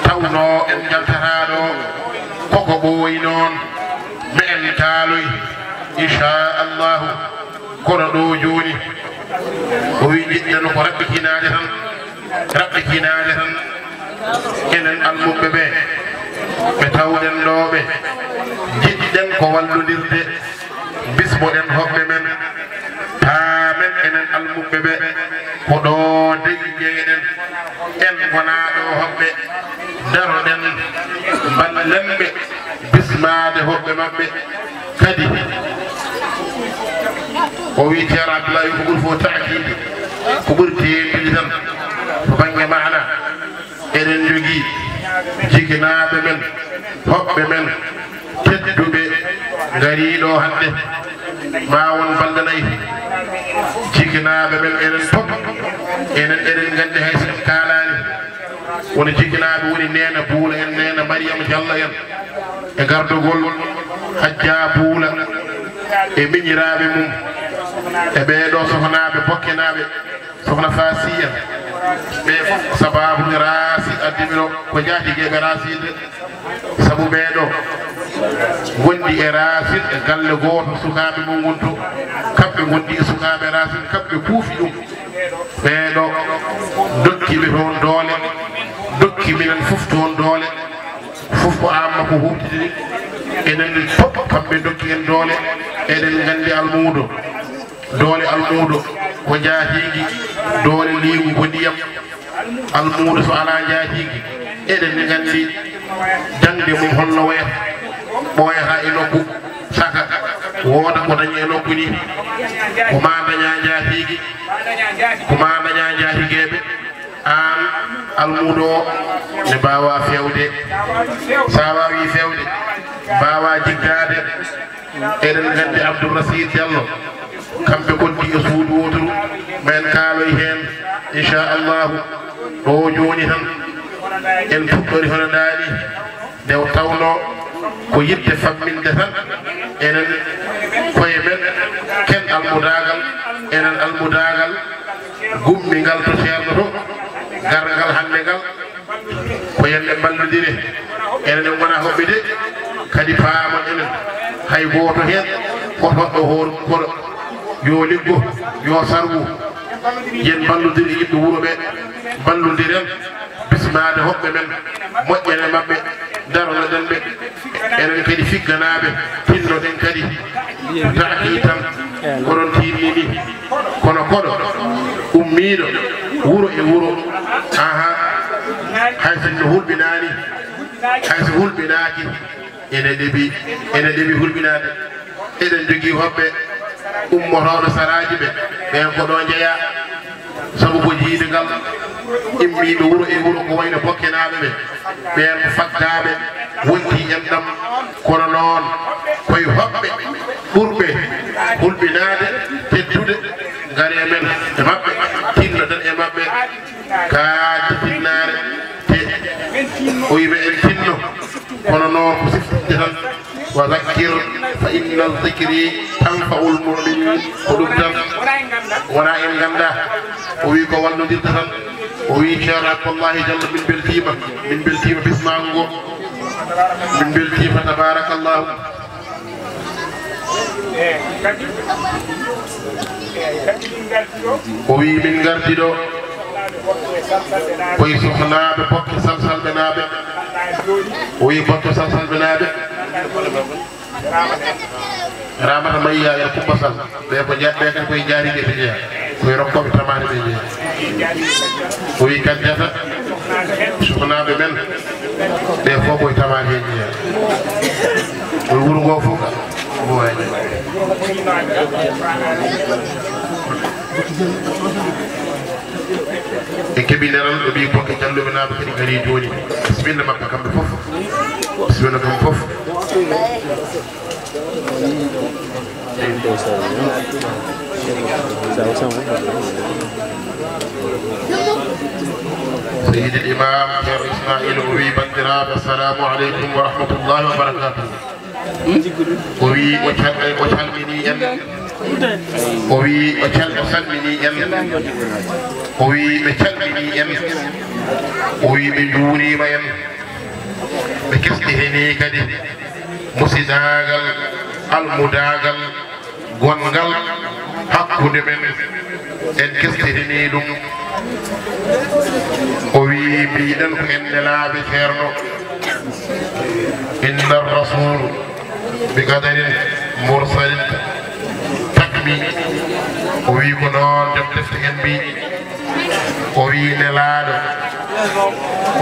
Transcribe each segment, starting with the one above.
tawno en jaltataɗo koko ɓooyi noon mi en kaaloy inchallahu kono ɗo joni o wi jiɗɗen ko raɓɓitinade tan enen almuɓe ɓe ɓe tawɗen ɗoɓe jiɗɗen ko wallodirde bismoɗen hoɓɓe men paamen enen almuɓe ɓe ko ɗo degi jeeɗen en gonaɗo hoɓɓe daroɗen ballenɓe bismade hoɓɓe maɓɓe kadi o wi ceerno Abdoulaye ko ɓuri fo taakide ko ɓuri teddude tan to banggue mana eɗen jogui jiginaɓe men hoɓɓe men tedduɓe gariɗo hande ma won balɗe nayyi jiginaɓe men enen fof eɗen gandi hay sen kalani woni jiginaɓe woni Nena Buula en Nena Mariama Diallo en e gardogol Hajja Buula e miñiraɓe mum e ɓeɗo sohnaɓe bokkenaɓe sohna Fasiya ɓe fof sababu raasi addimino ko jaatigueɓe raaside saabu ɓeɗo gondi e raasid e galle goto sukaɓe mum gontu kamɓe gondi e sukaɓe raasid kamɓe kuufi ɗum ɓeɗo dokkiɓe toon doole dokki minen fof toon doole fof ko amma ko huftidini enen fof kamɓe dokki en doole eɗen gandi almuudo doole almuudo ko jaatigi doole liigu ko ndiyam almuudo so ala jaatigi eɗen gandi jangde mum holno wayata ɓooyata e nokku saka wooda ko dañi e nokku ni ko ma daña jaatigi ko ma daña jaatigueɓe an almuudo o ne mbawa fewde sa wawi fewde mbawa jiggade eɗen gandi Abdoul Rasid Diallo kamɓe koddi e suudu wotoru men kaaloy hen inchallahu ɗo joni tan en puɗɗori hono daani nde tawno ko yidde famminde tan enen koye men ken almudagal enen almudagal gummigal to ceerno to gargal hande ngal ko yende ballodire enen en gona hoɓɓe de kadi paamon enen hay goto hen hotoɗɗo hoor koɗo yo liggo yo sarwu yen ballodiri yimɓe wuuro ɓe ballodiren bismade hoɓɓe men moƴƴere mabɓe daroɗen ɓe enen kadi figganaɓe tinnoɗen kadi taaki tan koɗon tinnini kono koɗo ummiɗo wuuro e wuuro aha haysinno hulɓinani hayso hulɓinaki ene ɗeeɓi hulɓinade eɗen jogui hoɓɓe ummotoɓe saraji ɓe ɓen ko ɗo jeeya sabu ko jiide ngal immiɓe wuuro e wuuro ko wayno bokkenaɓe ɓe ɓen ko faggaɓe wonti en ɗam kono noon koye hoɓɓe ɓurɓe hulɓinade teddude gaare men e maɓɓe tinnoɗen e maɓɓe kaadde tinnare te o wiɓe en tinno kono noon ko siftinde tan wa zakkir fa inna zikri tanfa'ul mu'minin ko ɗum tan wona en ganda o wi ko wallodirta tan o wi ceerno Abdoulaye Diallo min beltima bismago ngo min beltima tabarakallahu o wi min gardi ɗo koye sohnaɓe bokke salsalɓe naɓe o wi bokke salsalɓe naɓe Ramata Mayya e Kumba Sall ɓe ko kadi koye jaarigue ɓe jeeya koye rokkoɓe tamade ɓe jeeya o wi kaddata sohnaɓe men ɓe fof koye tamade he jeeya o wuuro ngo fof e keɓineral ɓe mbi bokke jalluɓe naɓe kadi gari joni bisimilla mabɓe kamɓe fof bisimilla kamɓe fof سيد الإمام شيخ إسماعيل وي بندراب السلام عليكم ورحمة الله وبركاته وي وشالمني o wi o salmini en o wi ɓe calmini en o wi ɓe juurima en ɓe kesɗitini kadi musidagal almudagal gongal hakkude men en kesɗitini ɗum o wi mbiɗen ko en nelaɓe ceerno inna arrasul bi qadarin mursalin takmi o wi ko noon joom defte en mbi o wi nelaɗo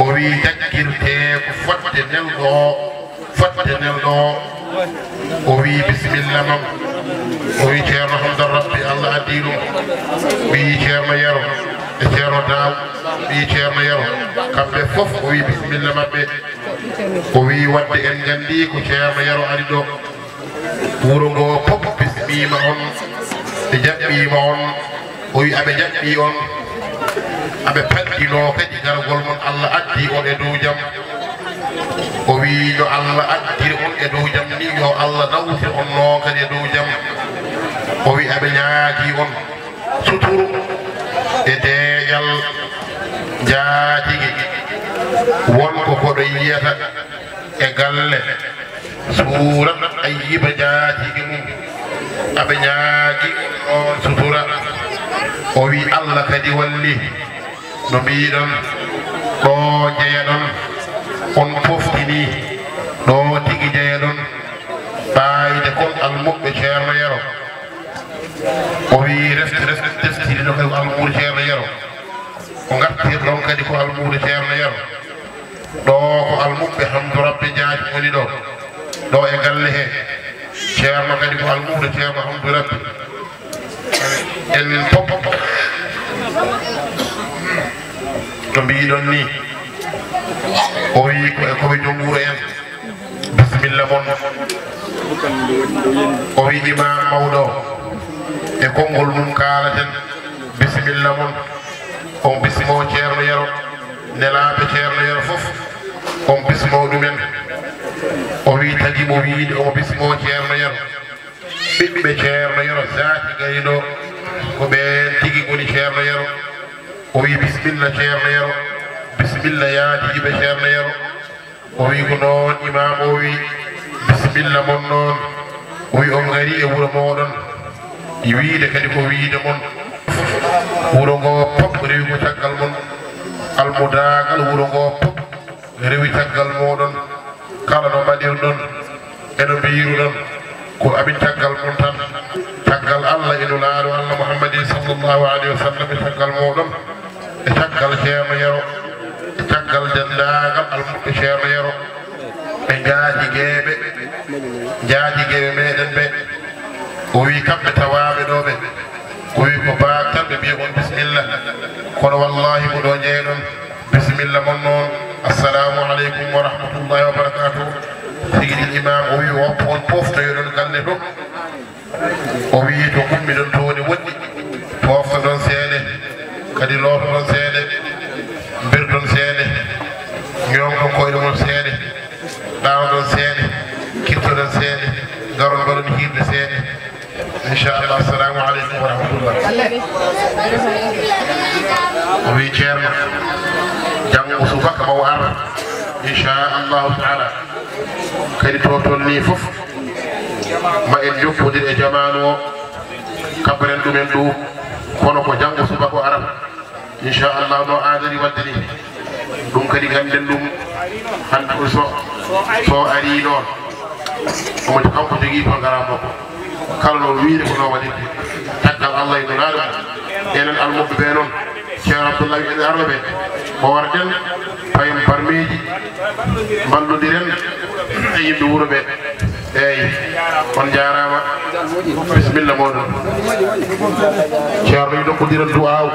o wi jaggirte ko fodde nelɗo o wi bisimilla mam o wi ceerno hamdan rabbi allah addi ɗum wi ceerno yero e ceerno daw wi ceerno yero kamɓe fof o wi bisimilla mabɓe o wi wadde en gandi ko ceerno yero ari ɗo wuro ngo fof bismima on ɓe jaɓɓima on o wi aɓe jaɓɓi on aɓe paddino kadi gargol mon allah addi on e dow jam o wi no allah addiri on e dow jam ni yo allah nawtir on noon kadi e dow jam o wi aɓe ñaagi on suturu e deeƴal jaatigi wonko koɗo yiyata e galle suura ayyiba jaatigi mum aɓe ñaagi on sutura o wi allah kadi walli no mbiɗon ɗo jeeyaɗon on poftini ɗo tigi jeeyaɗon ɓaayde kon almuɓɓe ceerno yero o wi deftiri ɗo kadi ko almuude ceerno yero ko gartirɗon kadi ko almuude ceerno yero ɗo ko almuɓɓe hamdu rabbe jaati woni ɗo e galle he ceerno kadi ko almuude ceerno hamdu rabbe en pop no mbiɗon ni o wi koɓe joom wuuro en bisimilla mon o wi imam mawɗo e konngol mum kaalaten bisimilla mon on bismo ceerno yero nelaɓe ceerno yero fof on bismo ɗumen o wi tagimo wiide omo bismo ceerno yero ɓiɓɓe ceerno yero zaati gayno ko ɓen tigi goni ceerno yero o wi bisimilla ceerno yero bisimilla yaadiɓe ceerno yero o wi ko noon imam o wi bisimilla mon noon o wi on gari e wuuro moɗon wiide kadi ko wiide mon wuro ngo pop rewi ko caggal mon almudagal wuro ngo pop rewi caggal moɗon kala no mbaɗirɗon eno mbiruɗon ko aɓin caggal mon tan caggal allah eno laaɗo allah mouhammadin sallllahu alayhi wa sallam e caggal moɗon e caggal ceerno yero e caggal dendagal almuɓɓe ceerno yero ɓe jaatigeɓe meɗen ɓe o wi kamɓe tawaɓe ɗo ɓe o wi ko baak tan ɓe mbiya on bisimilla kono wallahi ko ɗo jeeɗon bisimilla mon noon assalamu aleykum wa rahmatullahi wa barakatuh sigiɗil imam o wi on poftoyoɗon galle to o wi to ummiɗon towoni woɗɗi pofta ɗon seeɗe kadi looto ɗon seeɗe birɗon seeɗe ñoomɗon koyɗe mon seeɗe ɗawɗon seeɗe kirtoɗon seeɗe garon mbaɗon hirde seeɗe inchallah assalamu aleykum wa rahmatullah o wi ceerno janngo subaka mawo ara inchallahu taala kadi to tolni fof ma en joppodir e jamanu o kabren ɗumen ɗum kono ko janngo subaka o arata inchallah no aadari wadde ni ɗum kadi ganden ɗum hande so ari ɗon omo kanko jogui to ngara makko kala no wiide ko no waɗirde caggal allah eno laaɗo enen almuɓe ɓe noon ceerno abdoullahi ene arno ɓe o warɗen payen barmeji mballodiren e yimɓe wuuro ɓe eyyi on jarama bisimilla moɗon ceerno yi dokkodiren duwaw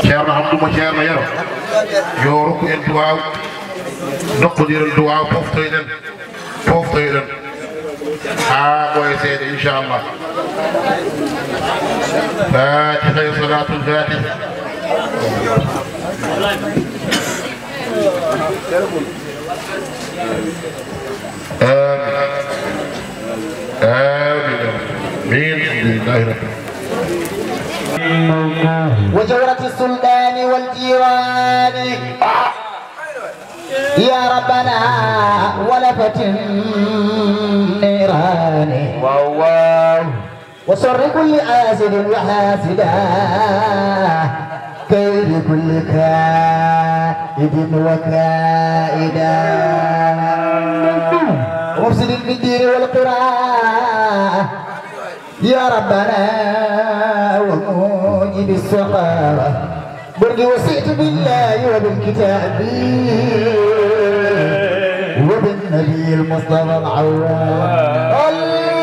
ceerno hamdumo ceerno yero yo rokku en duwaw dokkodiren duwaw poftoyɗen ha ɓoye seeɗa inchallah fatiha e salatul fatiha آمين آمين لله رب وجورة السلطان والجيران يا ربنا ولفت النيران وصر كل آسد وحاسدا كيد كل كائد وكائدا ومفسد بالدين والقرى يا ربنا وموجب السخاوة برقي وسعت بالله وبالكتاب وبالنبي المصطفى العوام عليه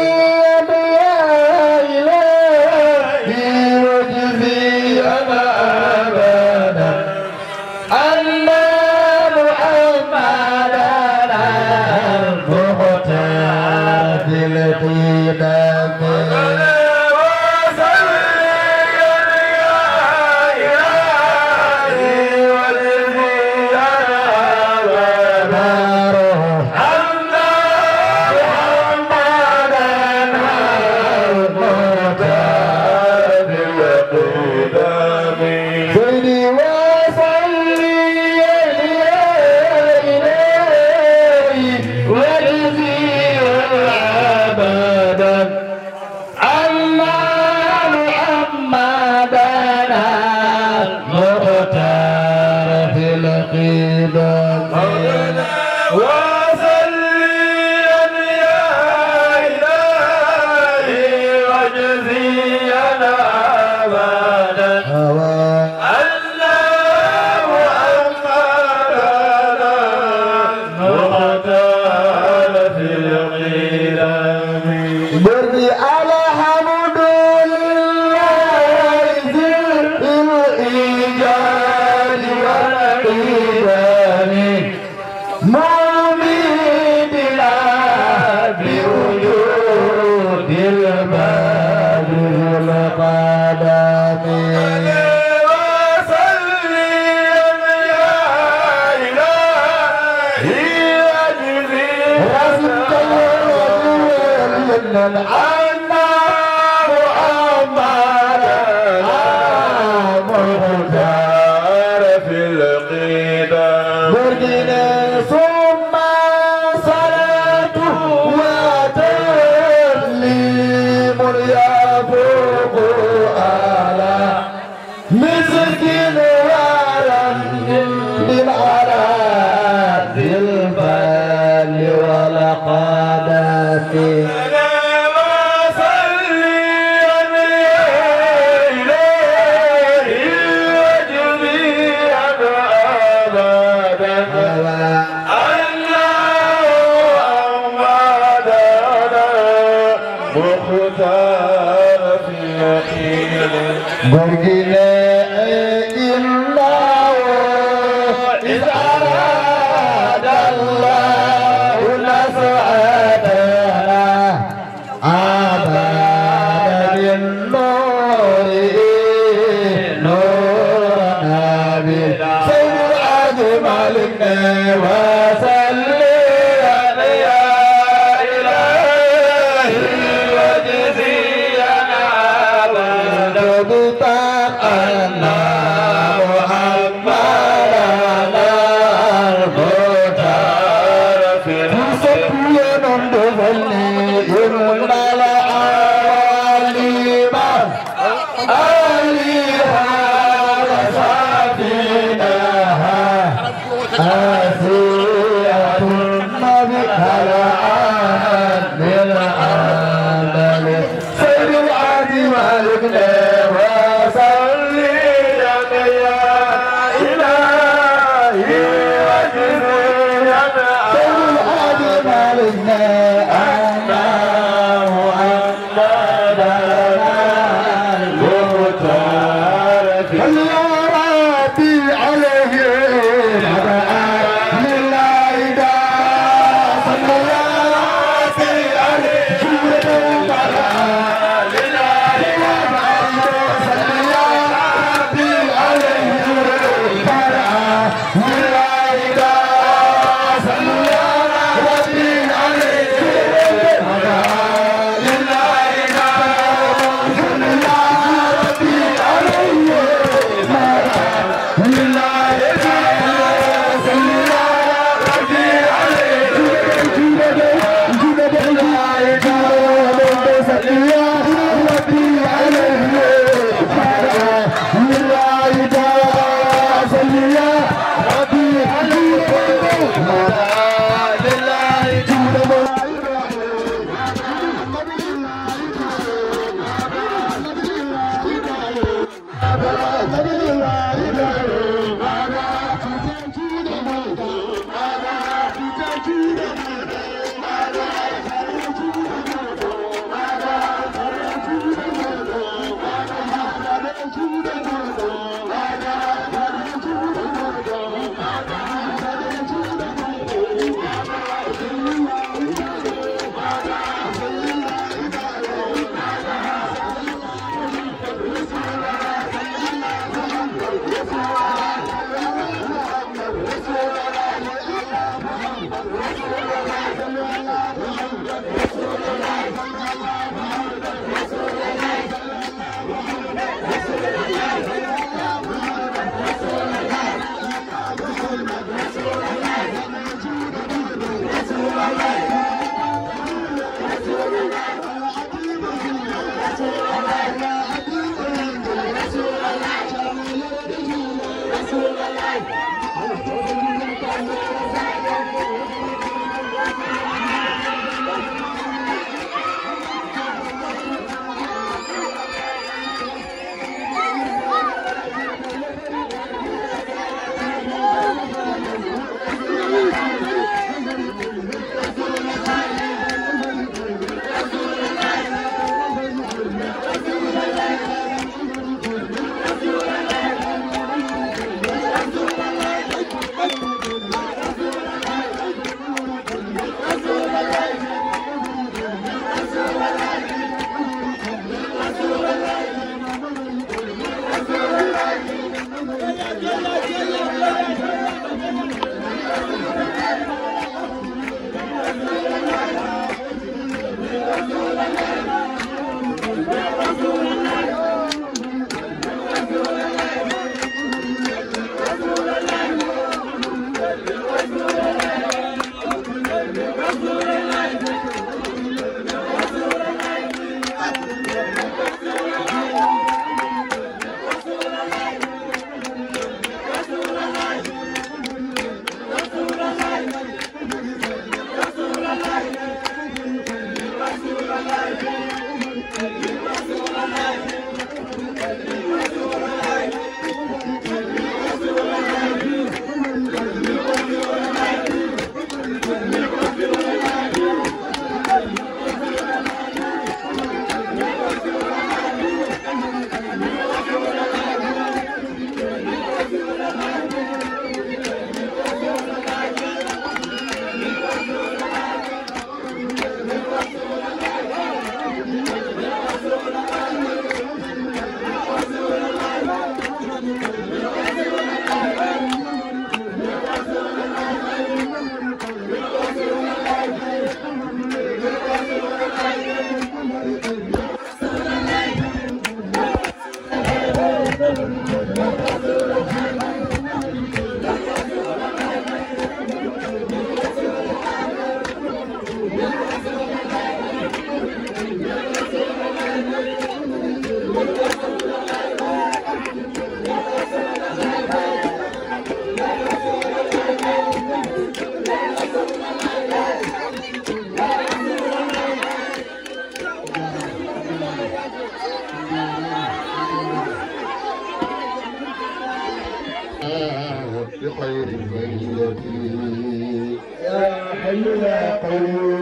بخير بيتي يا حي يا قيوم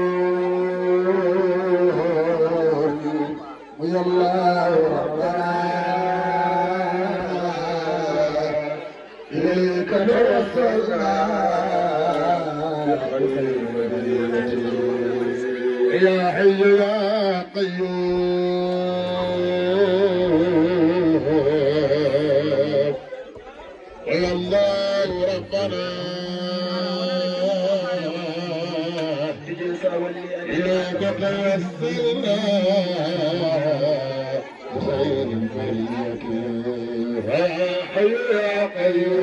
يا الله ربنا إليك توسلنا بخير بيتي يا حي يا قيوم يا الله ربنا إليك توسلنا بخير البرية يا حي يا قيوم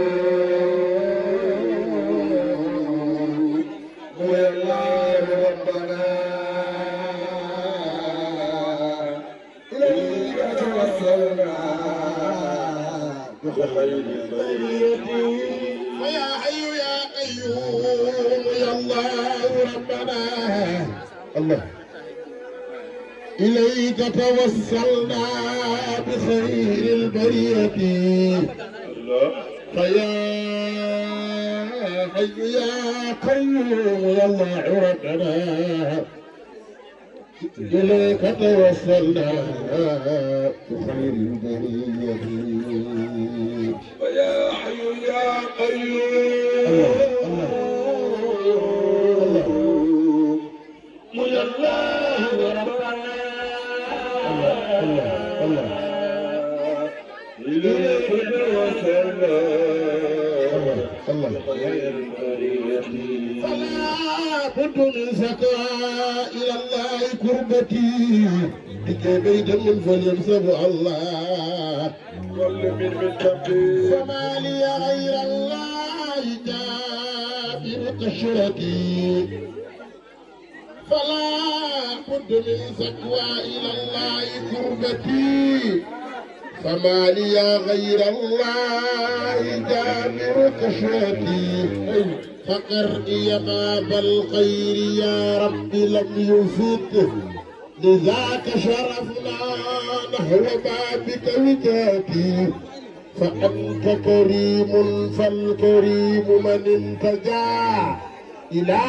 يا الله ربنا إليك توسلنا بخير البرية ويا حي يا قيوم يا الله ربنا الله إليك توسلنا بخير البرية فيا حي يا قيوم يا الله ربنا إليك توسلنا بخير البرية ويا حي يا قيوم يا الله ربنا إليك توسلنا بخير البرية فلا بد من زكاة إلى الله كربتي لكي من فلينسب الله كل من فما لي غير الله جابر قشرتي فلا بد من زكوى إلى الله كربتي فما لي غير الله جابر قشرتي فقرئي باب الخير يا رب لم يفت لذاك شرفنا نحو بابك وجاتي فأنت كريم فالكريم من انتجى إلى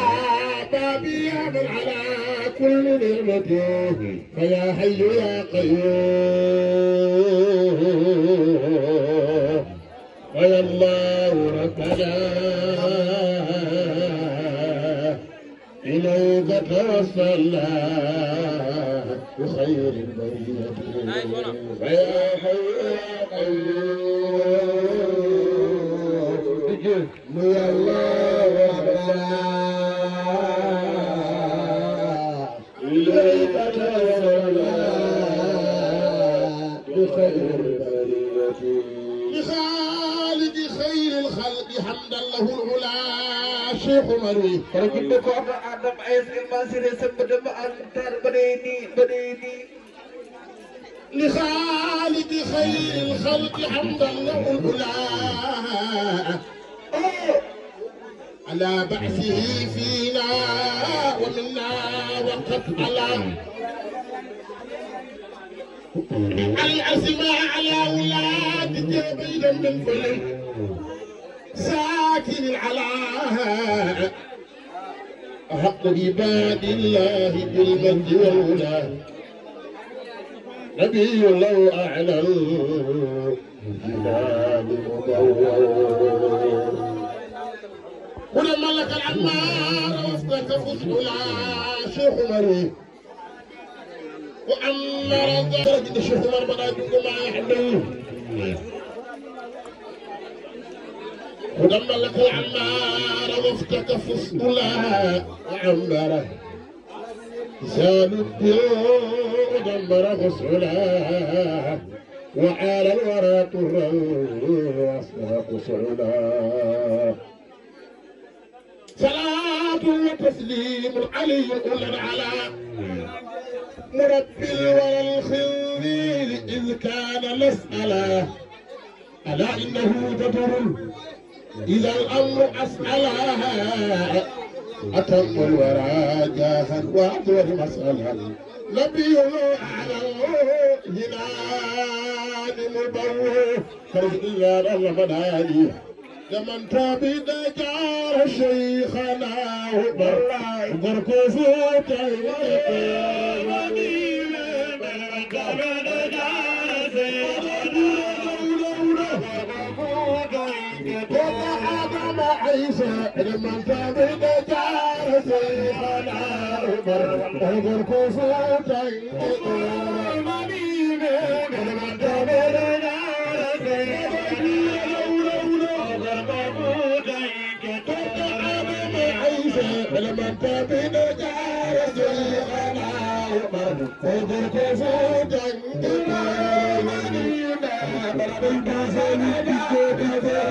بابي يا من على كل نعمته فيا حي يا قيوم ويا الله ربنا إليك توصلنا بخير البرية فيا حي يا قيوم يا الله ربنا إليك توصلنا بخير البرية لخالق خير الخلق حمدا له العلا شيخ مروي فرجل لكم آدم عيس الماسير سبدم أنتر بديني لخالق خير الخلق حمدا له العلا على بعثه فينا ومنا وقد على العزم على ولاد جبيلا من فلك ساكن العلاء أحق عباد الله بالمجد والهدى نبي لو أعلى الجنان مضور ولما لك العمار وفقك فصولا شيخ مروي وأما رزقك الشيخ عمر بدا يقول ما يحبه ودمر لك العمار وفتك فصلها وعمره لسان الدين ودمر فصلها وعال الورى طرا واصبح قصولا صلاة وتسليم علي أولى على مربي الورى الخنزير إذ كان مسألة ألا إنه بدر إذا الأمر أسألها أتم الورى جاها وأطول مسألة نبي على الجنان مبوه فرد الله رمضاني لمن تابد جار شيخنا وبركو فوتا عيسى لمن تابد جار شيخنا وبركو فوتا لمن تابد لما تبين جار سيخنا فوضر كفوتا مدينة بالبزن بكتب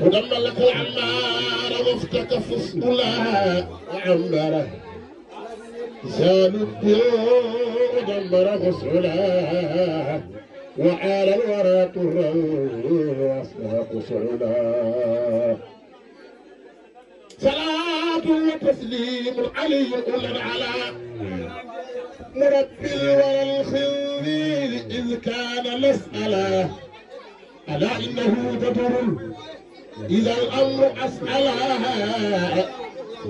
ودم لك العمار وافتك فصلها وعمره زال الديون دمر غسلها وعلى الورى طرا واصبح قصولا صلاة وتسليم علي أولى على مربي الورى الخنزير إذ كان مسألة ألا إنه بدر إذا الأمر أسألها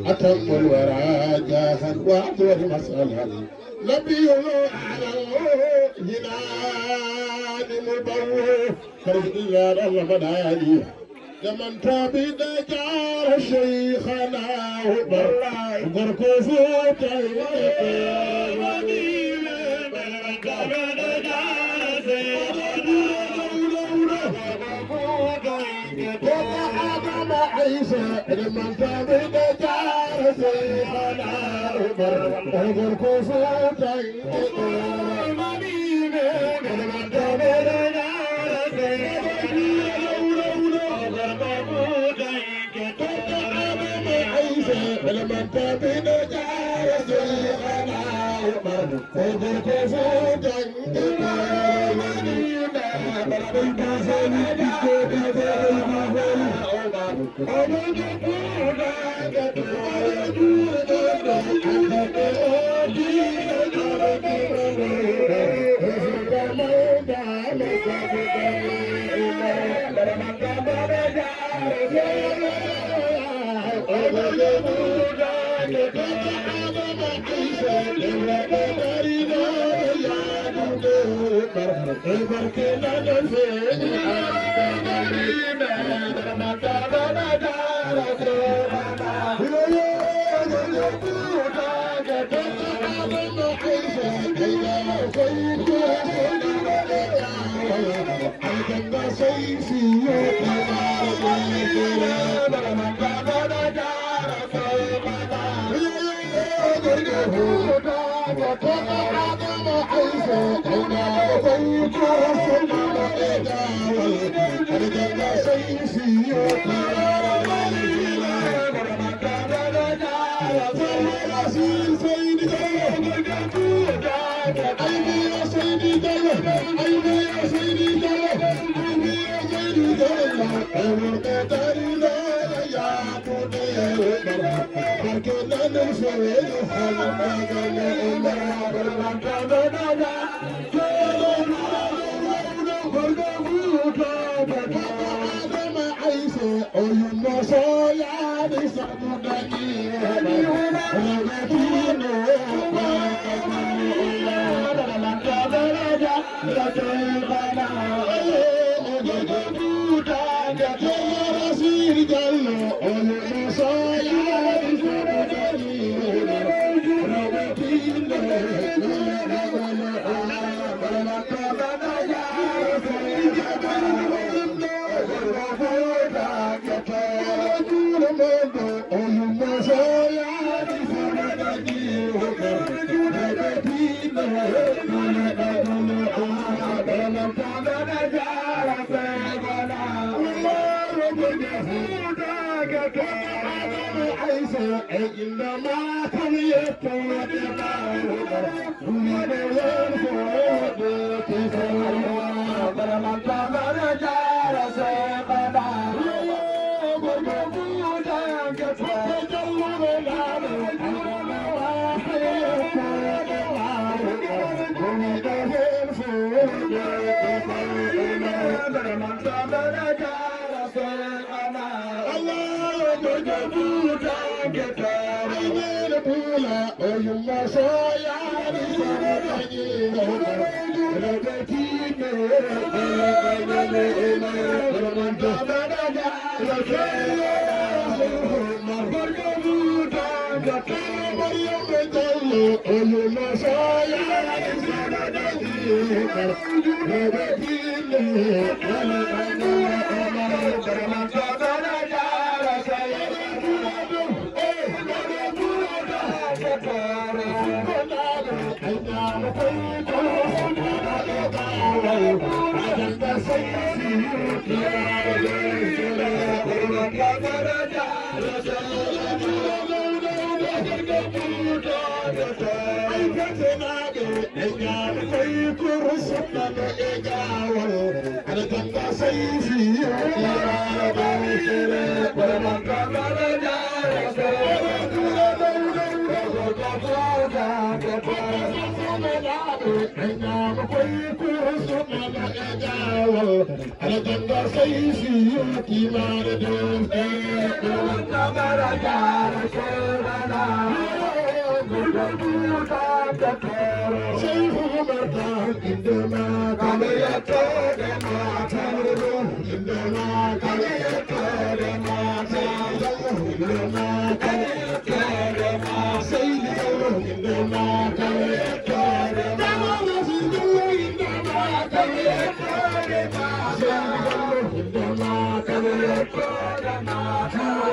أتم الورى جاها وأطول مسألة نبي على الجنان مبوه فرد الله رمضاني لمن تابد جار شيخنا وبركو فوتي عيسى لمن تبين جار سيدنا عمر عمر كفوتي مدينة لمن تبين جار سيدنا عمر كفوتي كتب عيسى لمن تبين جار سيدنا عمر عمر كفوتي مدينة Come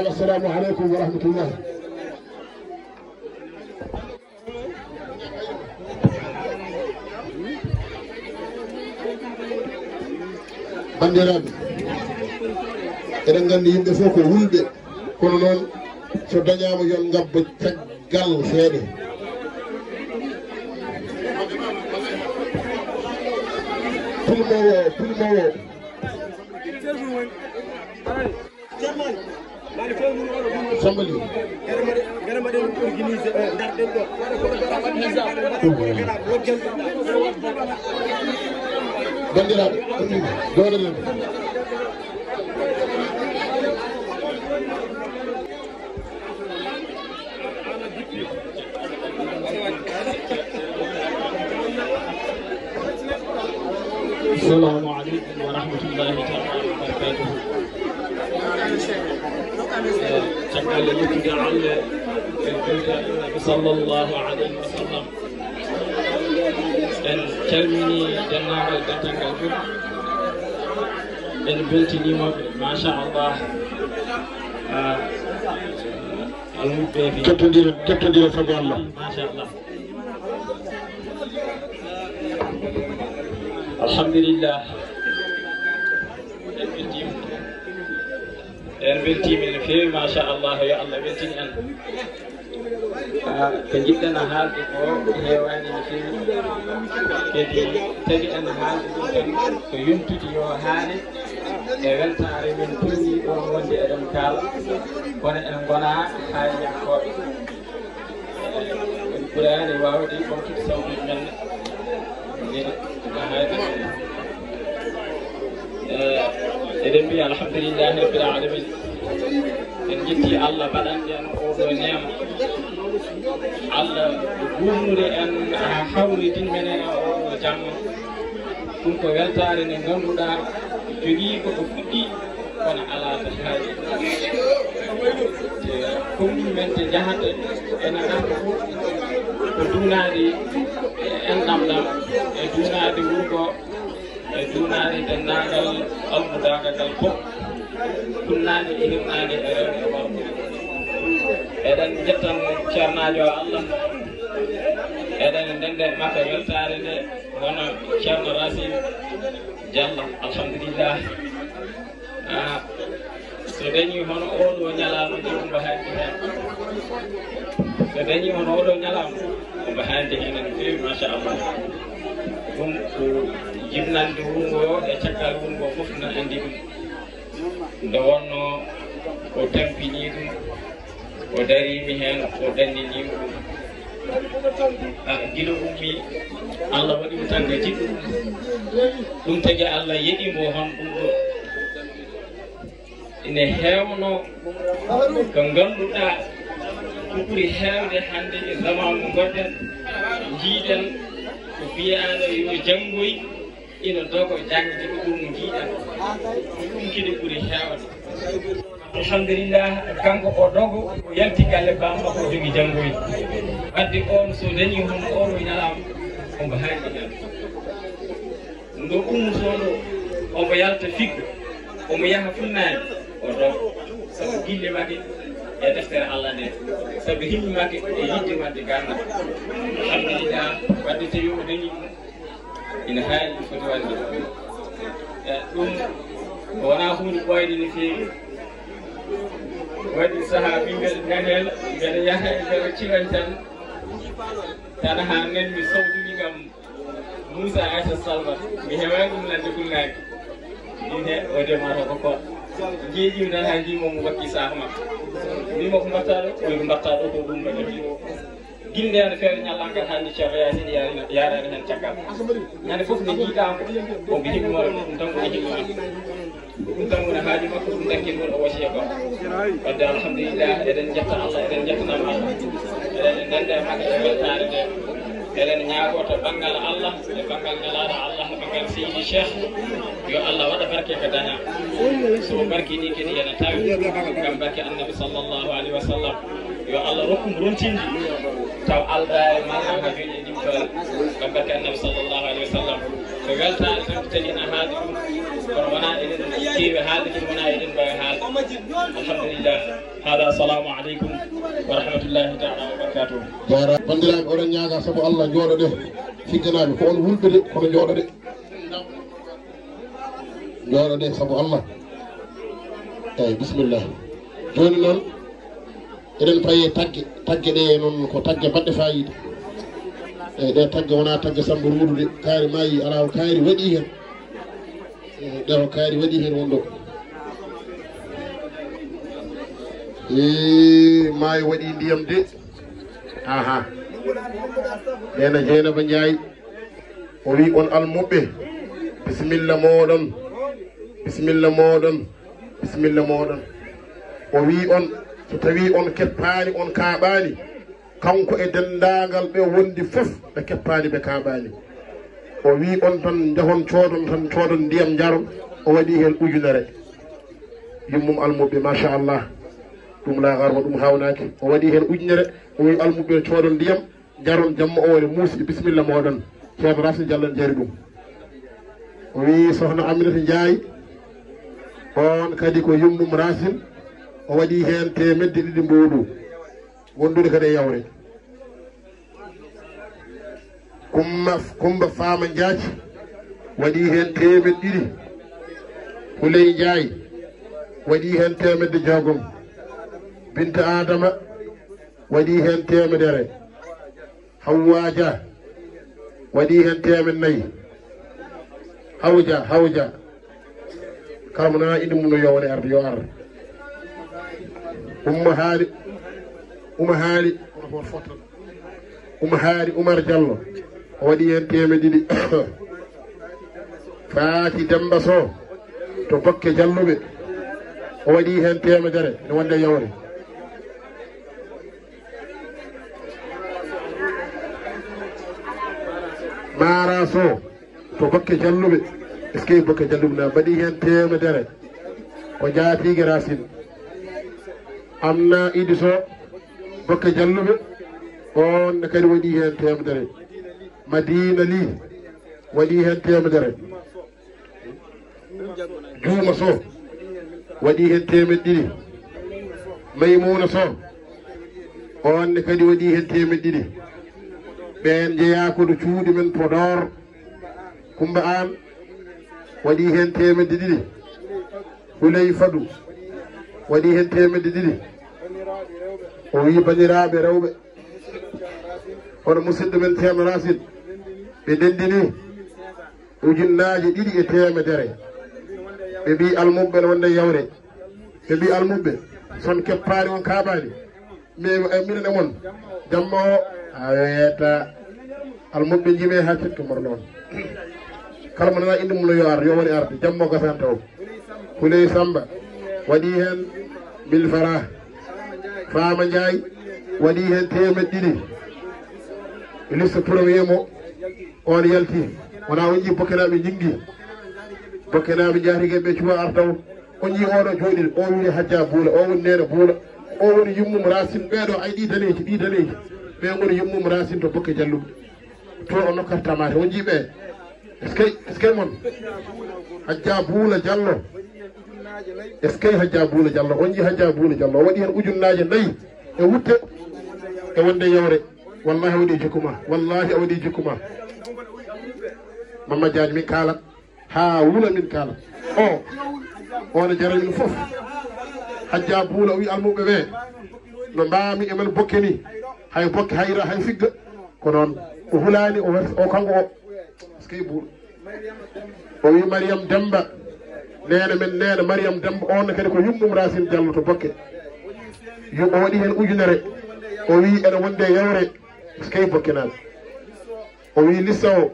السلام عليكم ورحمة الله. bandiraɓe eɗen gandi yimɓe fof ko wulɓe kono noon so dañama yon gabba caggal seeɗa pulmowo Sambali bandiraɓe goɗolen السلام عليكم ورحمة الله تعالى وبركاته. شكرا لك على النبي صلى الله عليه وسلم. الكلمني جناب البتنجل البلتني ما شاء الله. المبتدئ تبتدي فضل الله ما شاء الله. الحمد لله. البلتي من الفيلم ما شاء الله يا الله بلتي أن كجدنا هذا هيواني الفيلم كدي تجي أن هذا كينتج يوهاني إذا تعرف من كل يوم دي أدم كال كنا أنقنا هاي يعقوب القرآن واودي كنت تسوي من إذن بي الحمد لله رب العالمين إن جتي الله بدن أن أقول نعم الله بومر أن أحاول دين من أقول جام كنت قلتار إن غنودا جدي كفدي كنا على تحاج كم من تجاهد أنا أقول بدونادي أن نملا بدونادي وقو بدونادي تناقل المداقة الخوف كنادي إهمنادي أرد أبوه إذن جتن كرنا جو الله إذن دند ما كيل تاريخ وانا كرنا راسي جل الحمد لله سدني هون أول ونجلام دين بهذه سدني هون أول ونجلام بهذه ما شاء الله كم جبنا دهونو أشكال دهونو كفنا عندي دوانو وتمبيني وداري مهان وداني نيو جلو أمي الله ودي متانجي دم تجا الله يدي موهان بندو إن هاونو كنغم بودا كوري هاو ده هندي زمان مغدن جيدن ko fiyaano yo janngoy ina dogo jangde ko ɗum jiiɗan ɗum kadi ɓuri heewde alhamdulillah kanko o dogo o yalti galle bamba ko jogi janngoy wadde on so dañi hon on ñalama omo haaɗi gal ndo ummotoɗo omo yalta figgo omo yaha funnaani o dogo sabu gille makke e deftere Allah nde sabu himmi makke e yidde wadde garna alhamdulillah wadde tawi o dañi ɗum ina haaɗi ɗum foti wadde ɗum wona hunde ɓoyde no feewi waɗi sahaa ɓinngel nanel mbeɗa yaha mbeɗa ciran tan haa nen mi sawdumi ngam Moussa Aissa Salmat mi heewani ɗum lande funnaaki min he o demata ko koɗ jeeƴimi tan haa jimomo wakki saha makko mbimo ko mbatta ɗo oy ko mbatta ɗo ko ɗum mbaɗa fi ginde ene feere ñallangal hannde ceerno yasine yarani heen caggal ñande fof ne jiiɗamo omo himmo ɗum tan ko himmo ɗum tan woni haaji makko ɗum dakkingol o wasiya ko wadde alhamdulillah eɗen jetta Allah eɗen jettanama Allah eɗen nande makko e weltare nde eɗen ñaagota banggal Allah e banggal nelaɗo Allah e banggal seydi cheikh yo Allah waɗa barke ko daña so barkini kadi yana tawi ngam barke annabi sallllahu alayhi wa sallam yo Allah rokkum rontinde taw aldare malla ha jooni e dimtol ngam barke annabi sallllahu alayhi wa sallam so weltare tan tadi ina haalde ɗum kono wona eɗen keewi haalde ɗum wona eɗen mbawi haalde alhamdulillah hada assalamu aleykum wa rahmatullahi taala wa barakatuh jara bandiraɓe oɗon ñaaga saabu Allah jooɗoɗe figganaɓe ko on wulɓede kono jooɗoɗe jooɗoɗe saabu Allah eyyi bisimillah joni noon eɗen paye tagge ɗe noon ko tagge baɗɗe fayida eyyi ɗe tagge wona tagge Samba Ruudude kaari mayi ala ko kaari waɗi hen ɗe ko kaari waɗi hen wonɗo maayo waɗi ndiyam de aha ena Dieynaba Ndiaye o wi on almuɓɓe bisimilla moɗon bisimilla moɗon bisimilla moɗon o wi on so tawi on keppani on kaɓani kanko e dendagal ɓe wondi fof ɓe keppani ɓe kaɓani o wi on tan jahon coodon ndiyam jaron o waɗi hen ujunere yummum almuɓɓe machallah ɗum lagarma ɗum hawnaki o waɗi hen ujunere o wi almuɓɓe coodon ndiyam jaron jamma o wone muusi bisimilla moɗon ceerno Racine Diallo jari ɗum o wi sohna Aminata Ndiaye on kadi ko yummum Racine o waɗi hen temedde ɗiɗi mboɗu wondude kadi e yawre Kumba Fama Ndiathie waɗi hen temedde ɗiɗi Houleye Ndiaye waɗi hen temedde jeegom Binta Adama waɗi hen temedere Hawwa Dia waɗi hen temedde nayyi Hawja kala mo nana inde mum no yowne arde yo arde Uma haali Oumar Diallo o waɗi hen temedde ɗiɗi Faati Demba Sow to Bokke Jalluɓe o waɗi hen temedere ne wonde yawre Mara Sow to Bokke Jalluɓe est ce que Bokke Jalluɓe na mbaɗi hen temedere ko jaatigue Racine Amna Idi Sow Bokke Jalluɓe on ne kadi waɗi hen temedere Madina Ly waɗi hen temedere Juuma Sow waɗi hen temedde ɗiɗi Maymouna Sow on ne kadi waɗi hen temedde ɗiɗi ɓen jeeya koɗo cuuɗi men Podor Kumba An waɗi hen temedde ɗiɗi Houleye Fadou waɗi hen temedde ɗiɗi o wi bandiraɓe rewɓe hono musidɗo men ceerno Racine ɓe dendini ujunnaje ɗiɗi e temedere ɓe mbi almuɓɓe ne wonde yawre ɓe mbi almuɓɓe son keppani on kaɓani mais minen e mon jamma o a wiyata almuɓɓe jiime ha cetto mor noon kala mo nana inde mum no yo ar yo woni arde jamma o gasanta o Houleye Samba waɗi hen Bilfara Fama Ndiaye waɗi hen temedde ɗiɗi liste premier mo on yalti wona on ji bokkenaɓe jinggi bokkenaɓe jaatigueɓe ɓe cuwa artaw on ji oɗo jooɗi o woni Hadja Buula o woni Nene Buula o woni yummum Racine ɓeeɗo ay ɗi daneji ɓe goni yummum Racine to Bokke Jalluɓe to o nokkata tamate on ji ɓe est ce que mon Hadja Buula Diallo est ce que Hadja Buula Diallo on ji Hadja Buula Diallo o waɗi hen ujunnaje 4 e wutte e wonde yewre wallahi a waɗi jokkuma wallahi a waɗi jokkuma Mamma Diagne min kaalat ha wuula min kaalat ono jarani min fof Hadja Buula o wi almuɓe ɓe no mbami emen bokke ni hay bokke hayra hay figga ko noon o hulani o kanko o skey Buula o wi Mariame Demba nene men nene Mariame Demba on kadi ko yummum Racine Diallo to Bokke o waɗi hen ujunere o wi ene wonde yewre skey Bokkenaɓe o wi lissa o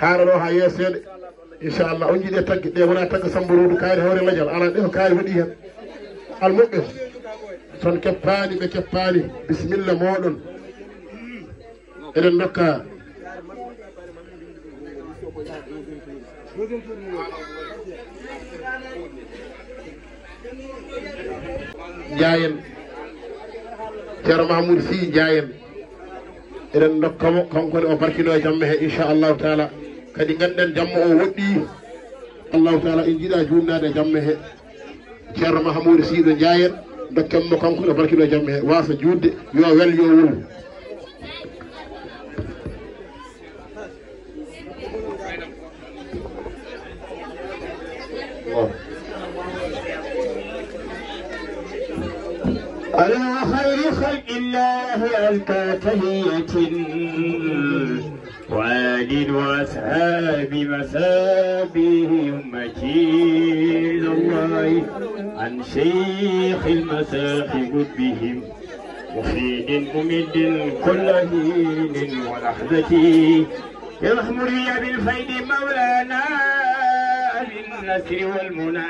haarano ha yeeseede inchallah on jiiɗe tagge ɗe wona tagga Samba Roudou kaari hawre ladial ala ɗe ko kaari waɗi hen almoɓɓe son keppani ɓe keppani bisimilla moɗon eɗen dokka Ndiayen Ceerno Mahamoudou Sy Ndiayen eɗen dokkamo kankone o barkino e jamma he inchallahu taala kadi ganden jamma o woɗɗi allahu taala en jiiɗa jumnade e jamma he Ceerno Mahamoudou Sy ɗo Ndiayen dokkemmo kankone o barkino e jamma he wasa juutde yo wel yo wul على خير خلق الله ألقى تهية وآل وأصحاب مثابه أمتي الله عن شيخ المساحب بهم مفيد ممد كل حين ولحظة يرحم لي بالفيد مولانا بالنسر والمنى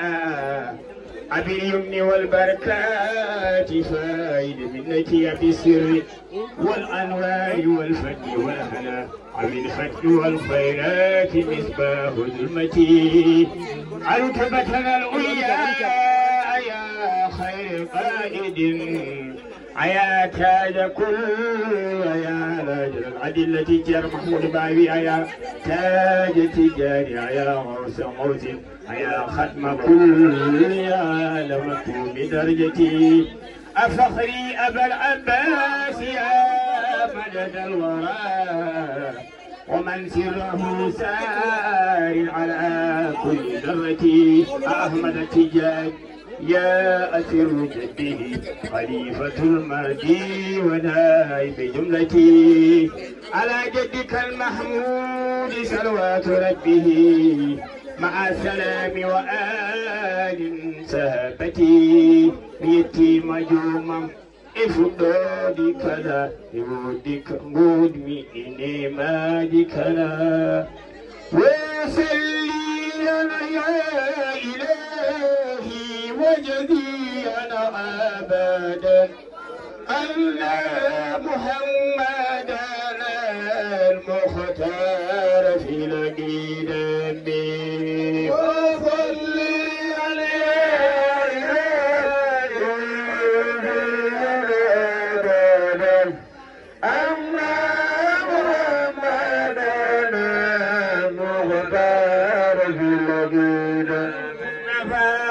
باليمن والبركات فايد منتي بالسر والانوار والفضل والهنا بالفتح والخيرات مصباح ظلمتي الكبتنا العليا يا خير قائد يا تاج كل يا راجل العدلة جار محمود باوي يا تاج تجاري يا غوث غوث يا ختم كل يا لمكتوب بدرجتي أفخري أبا العباس يا مدد الورى ومن سره سار على كل ذرتي أحمد التجاري يا أسر جده خليفة المهدي ونائب جملتي على جدك المحمود صلوات ربه مع السلام وآل سهبتي يتيم جوما إفضادي كلا يودك مودمي إنما دكلا وسلي يا إلهي وجدي أنا أبدا أن محمدا المختار في لقيدمي وصلي عليه أبدا أن محمدا المختار في لقيدمي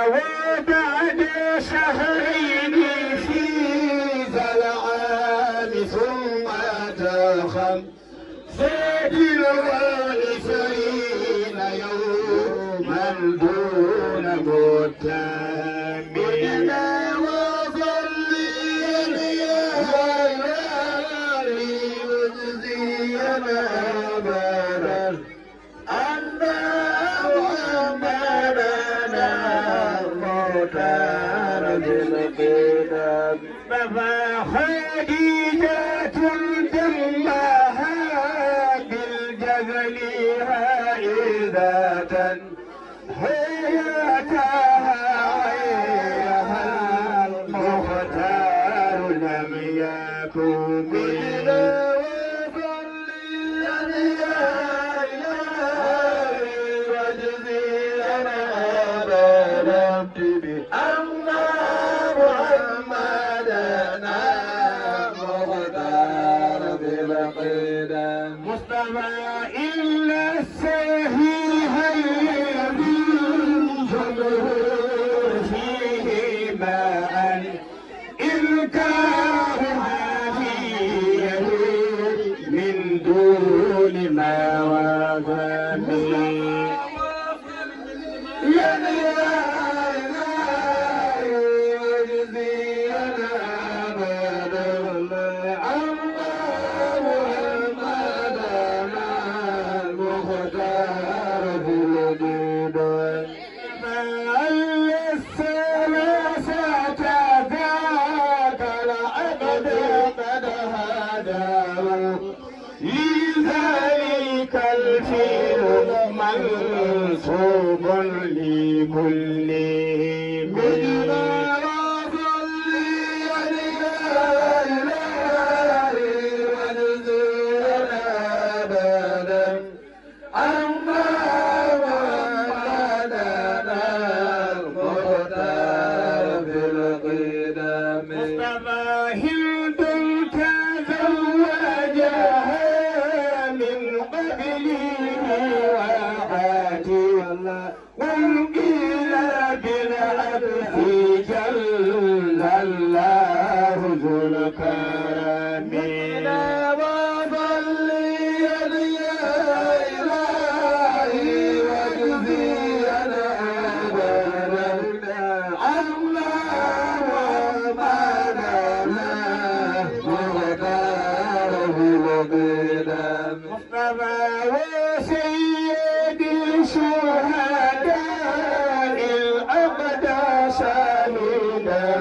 وبعد شهرين في ذا العام ثم تخم زاد الوارثين يوما دون متم وصلي يا غالي يجزينا ابدا ان محمدنا المختار بالقدم فخديجة دمها بالجزل هائلة حياتها غيرها المختار لم يكن بنا وصلي المرتب أن محمدنا مختار بالقدم مصطفى إلا السهيهين جمهور فيه ماء إنكار هذه من دون ما وفى منصوب لكل مدنا وصلي إله ونزلنا أبدا أما محمدنا المختار في القدم مصطفى هند تزوجها من قبله وانقيل بالعبد جل الله ذو الكرم وصلي يا إلهي واجزينا أبدا عنا ومالنا مختار بالقدم مصطفى وسيد الشهداء الأقدس شهيده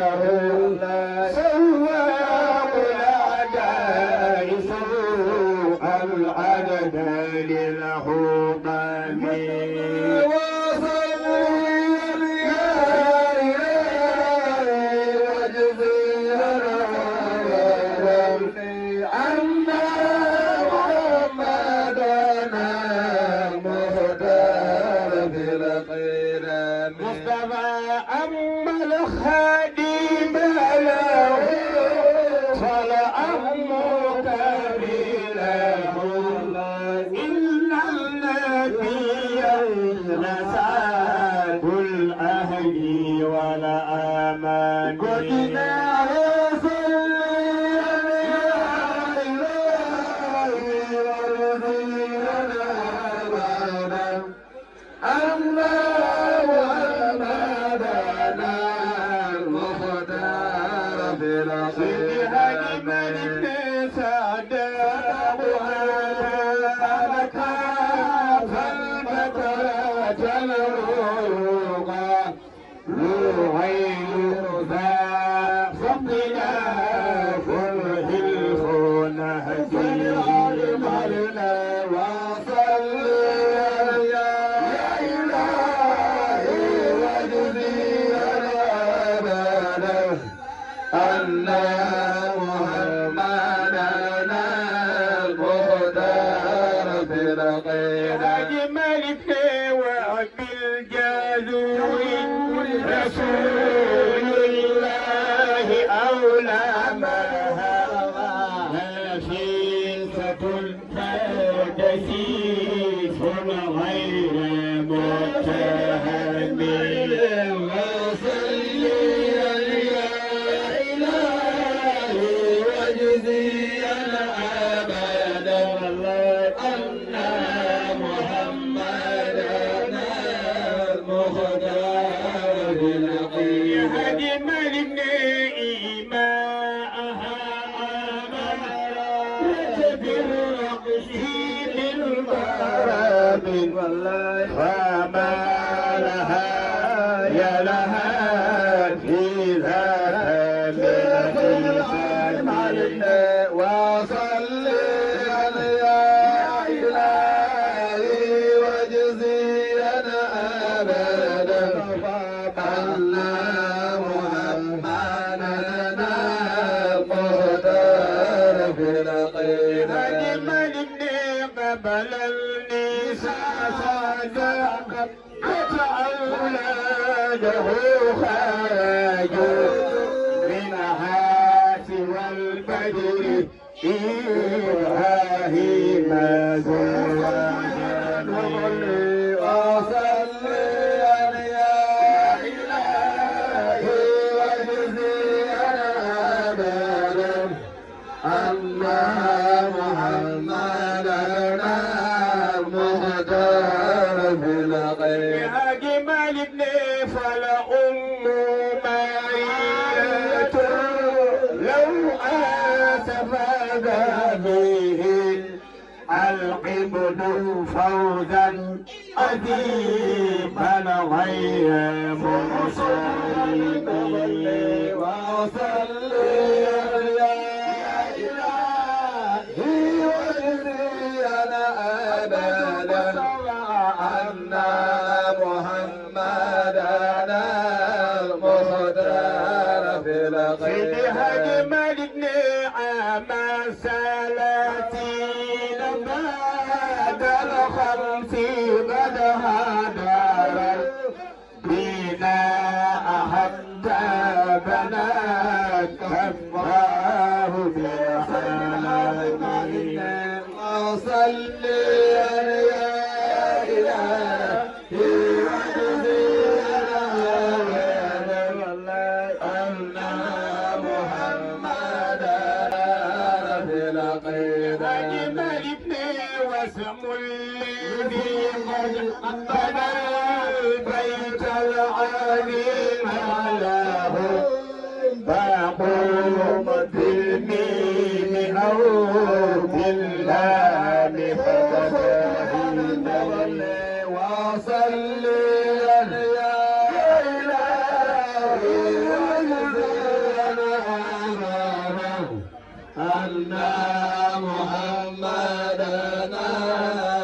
سواق الأعداء سوء العدد للحطام وصلي يا إلهي واجزينا عنا محمدنا مختار في القدم مصطفى أما الخادم له فالأمر كبيره إن النبي نسعد الأهل والأمان قلنا فما لها يا لها في ذات المال وصلي يا إلهي واجزينا أبدا أن محمدنا المختار في القيد أجمل قبل النساء صدقت أولاد وحده خرجوا منها سوى البدر إبراهيم زواجا وصلي يا إلهي واجزينا أبدا أن محمدنا المختار في الغيب يا جمال ابن فلأم مارية لو آسف به القبل فوزا أديبا غير منصرم وصلي يا إلهي واجزينا أبدا أن محمدنا المختار في الخير هجمل ابن عام ثلاثين بعد الخمس قد هدر بنا حتى بنات الله بالحلال وصلي يا إلهي واجزينا أن محمدنا في القيد أجمل ابني واسم الذي قد بنى البيت العظيم له فقوم بالميم أو باللام فتفاهيم وصلي يا إلهي واجزينا أن محمدنا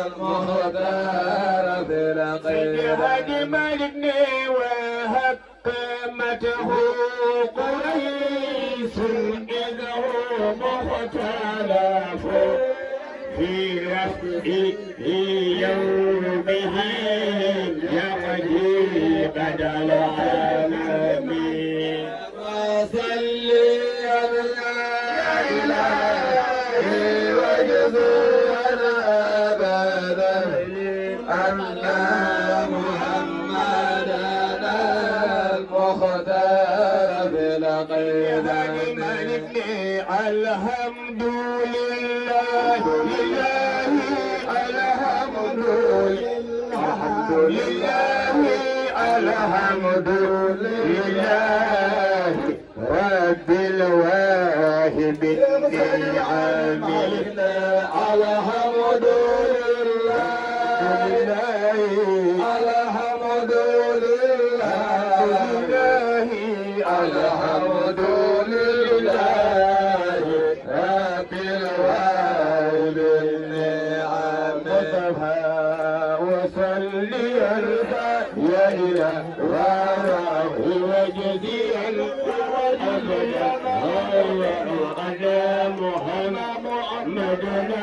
المختار في الخير أجمل ابني وهكمته قريش إذ هم مختلف في رفعه يومهم يقضي بدل العالمين وصلي يا إلهي واجزينا أبدا أن محمدنا المختار بالقيد الحمد لله الحمد لله رب الواهب النعم الحمد لله الحمد لله الحمد لله رب الواهب النعم وصلي يا إله وجزيا أبدا على محمدنا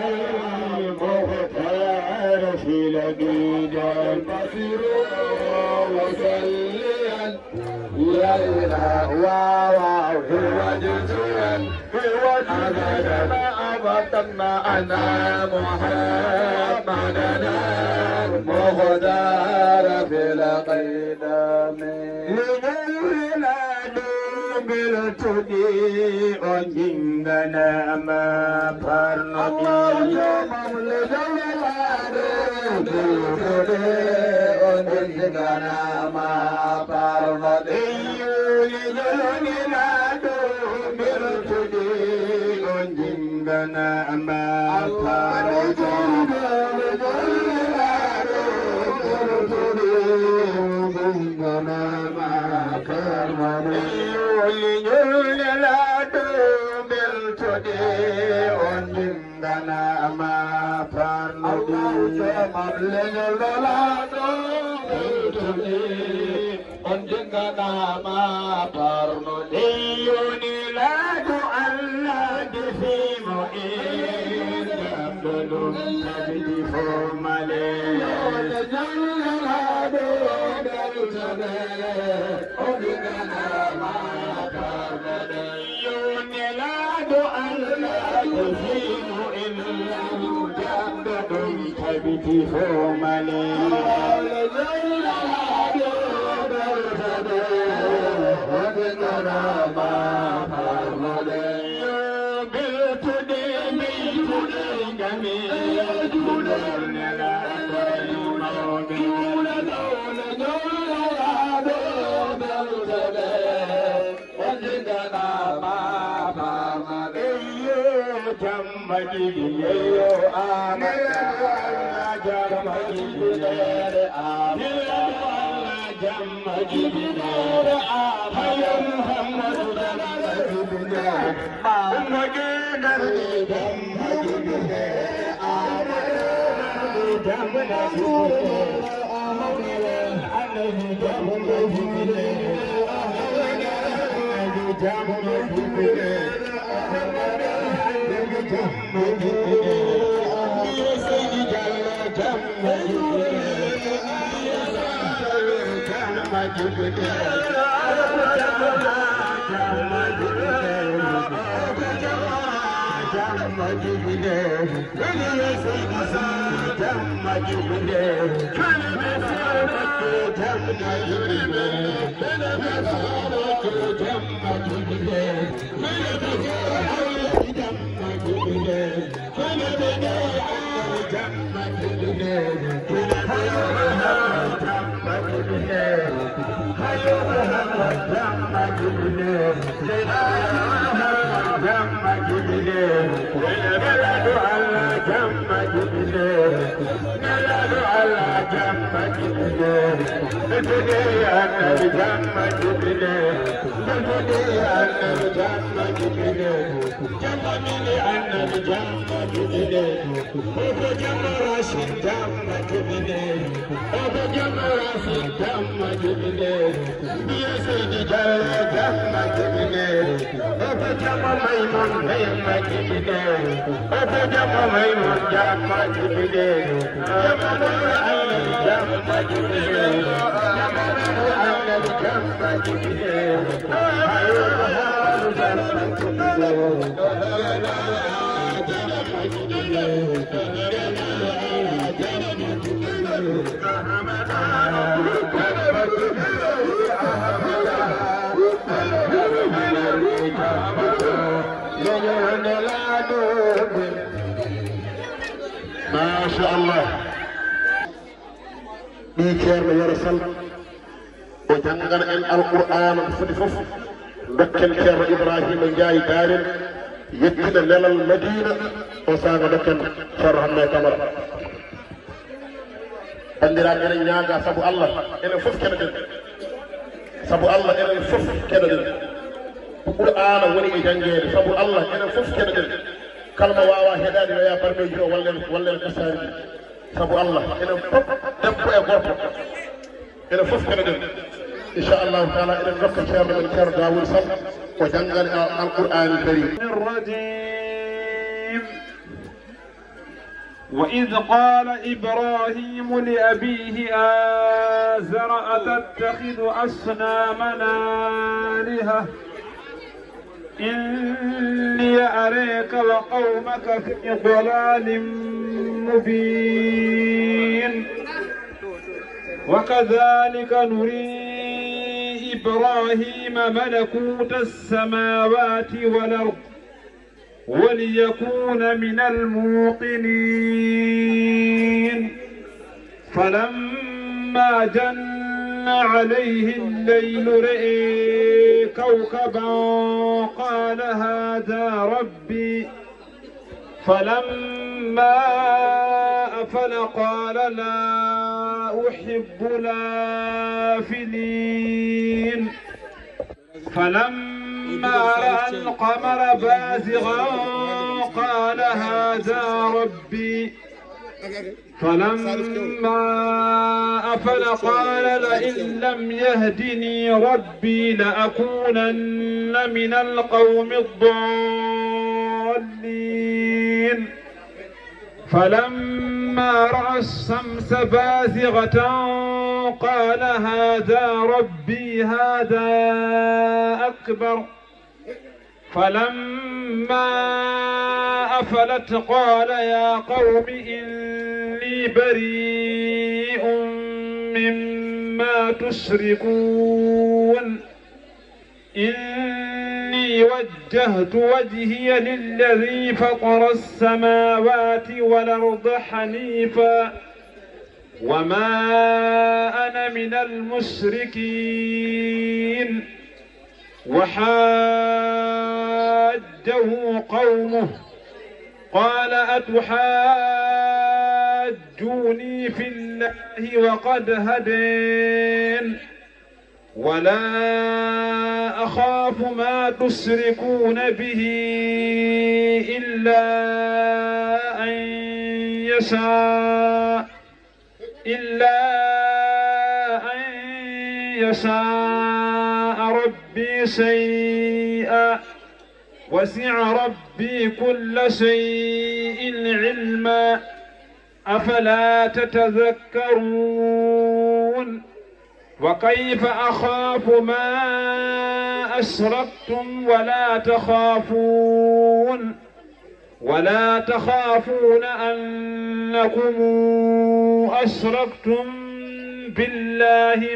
المختار في لقيد البصير وصليا يا إله وجزيا أبدا أبدا أنا محمدنا المختار في لقيد بالتدي أنجنا ما فرنبي أنجنا ما فرنبي بالتدي أنجنا ما ما شاء الله بيكير يرسل وجنغن القرآن فدفف دكن كير إبراهيم جاي دارن يكن لل المدينة وساغ دكن شرح ما كمر بندرا إلى نياغا سبو الله إلى فف كندل سبو الله إلى فف كندل القرآن ولي جنجير سبو الله إلى فف كندل كلمة واوا هداني ويا برمجو ولا الكساري سبو الله إلى فف دبو غرب إلى فف كندل إن شاء الله تعالى إلى الركب شير من كير داوود صل وجنجل القرآن الكريم الرجيم. وإذ قال إبراهيم لأبيه آزر أتتخذ أصنامنا آلهة إني أريك وقومك في ضلال مبين وكذلك نري إبراهيم ملكوت السماوات والأرض وليكون من الموقنين فلما جن عليه الليل رأى كوكبا قال هذا ربي فلما أفل قال لا أحب الآفلين فلما رأى القمر بازغا قال هذا ربي فلما أفل قال لئن لم يهدني ربي لأكونن من القوم الضالين فلما رأى الشمس بازغة قال هذا ربي هذا أكبر فلما أفلت قال يا قوم إني بريء مما تشركون إني وجهت وجهي للذي فطر السماوات والأرض حنيفا وما أنا من المشركين وحاجه قومه قال أتحاجوني في الله وقد هدين ولا أخاف ما تشركون به إلا أن يشاء ربي شيئا وسع ربي كل شيء علما أفلا تتذكرون وكيف أخاف ما أشركتم ولا تخافون أنكم أشركتم بالله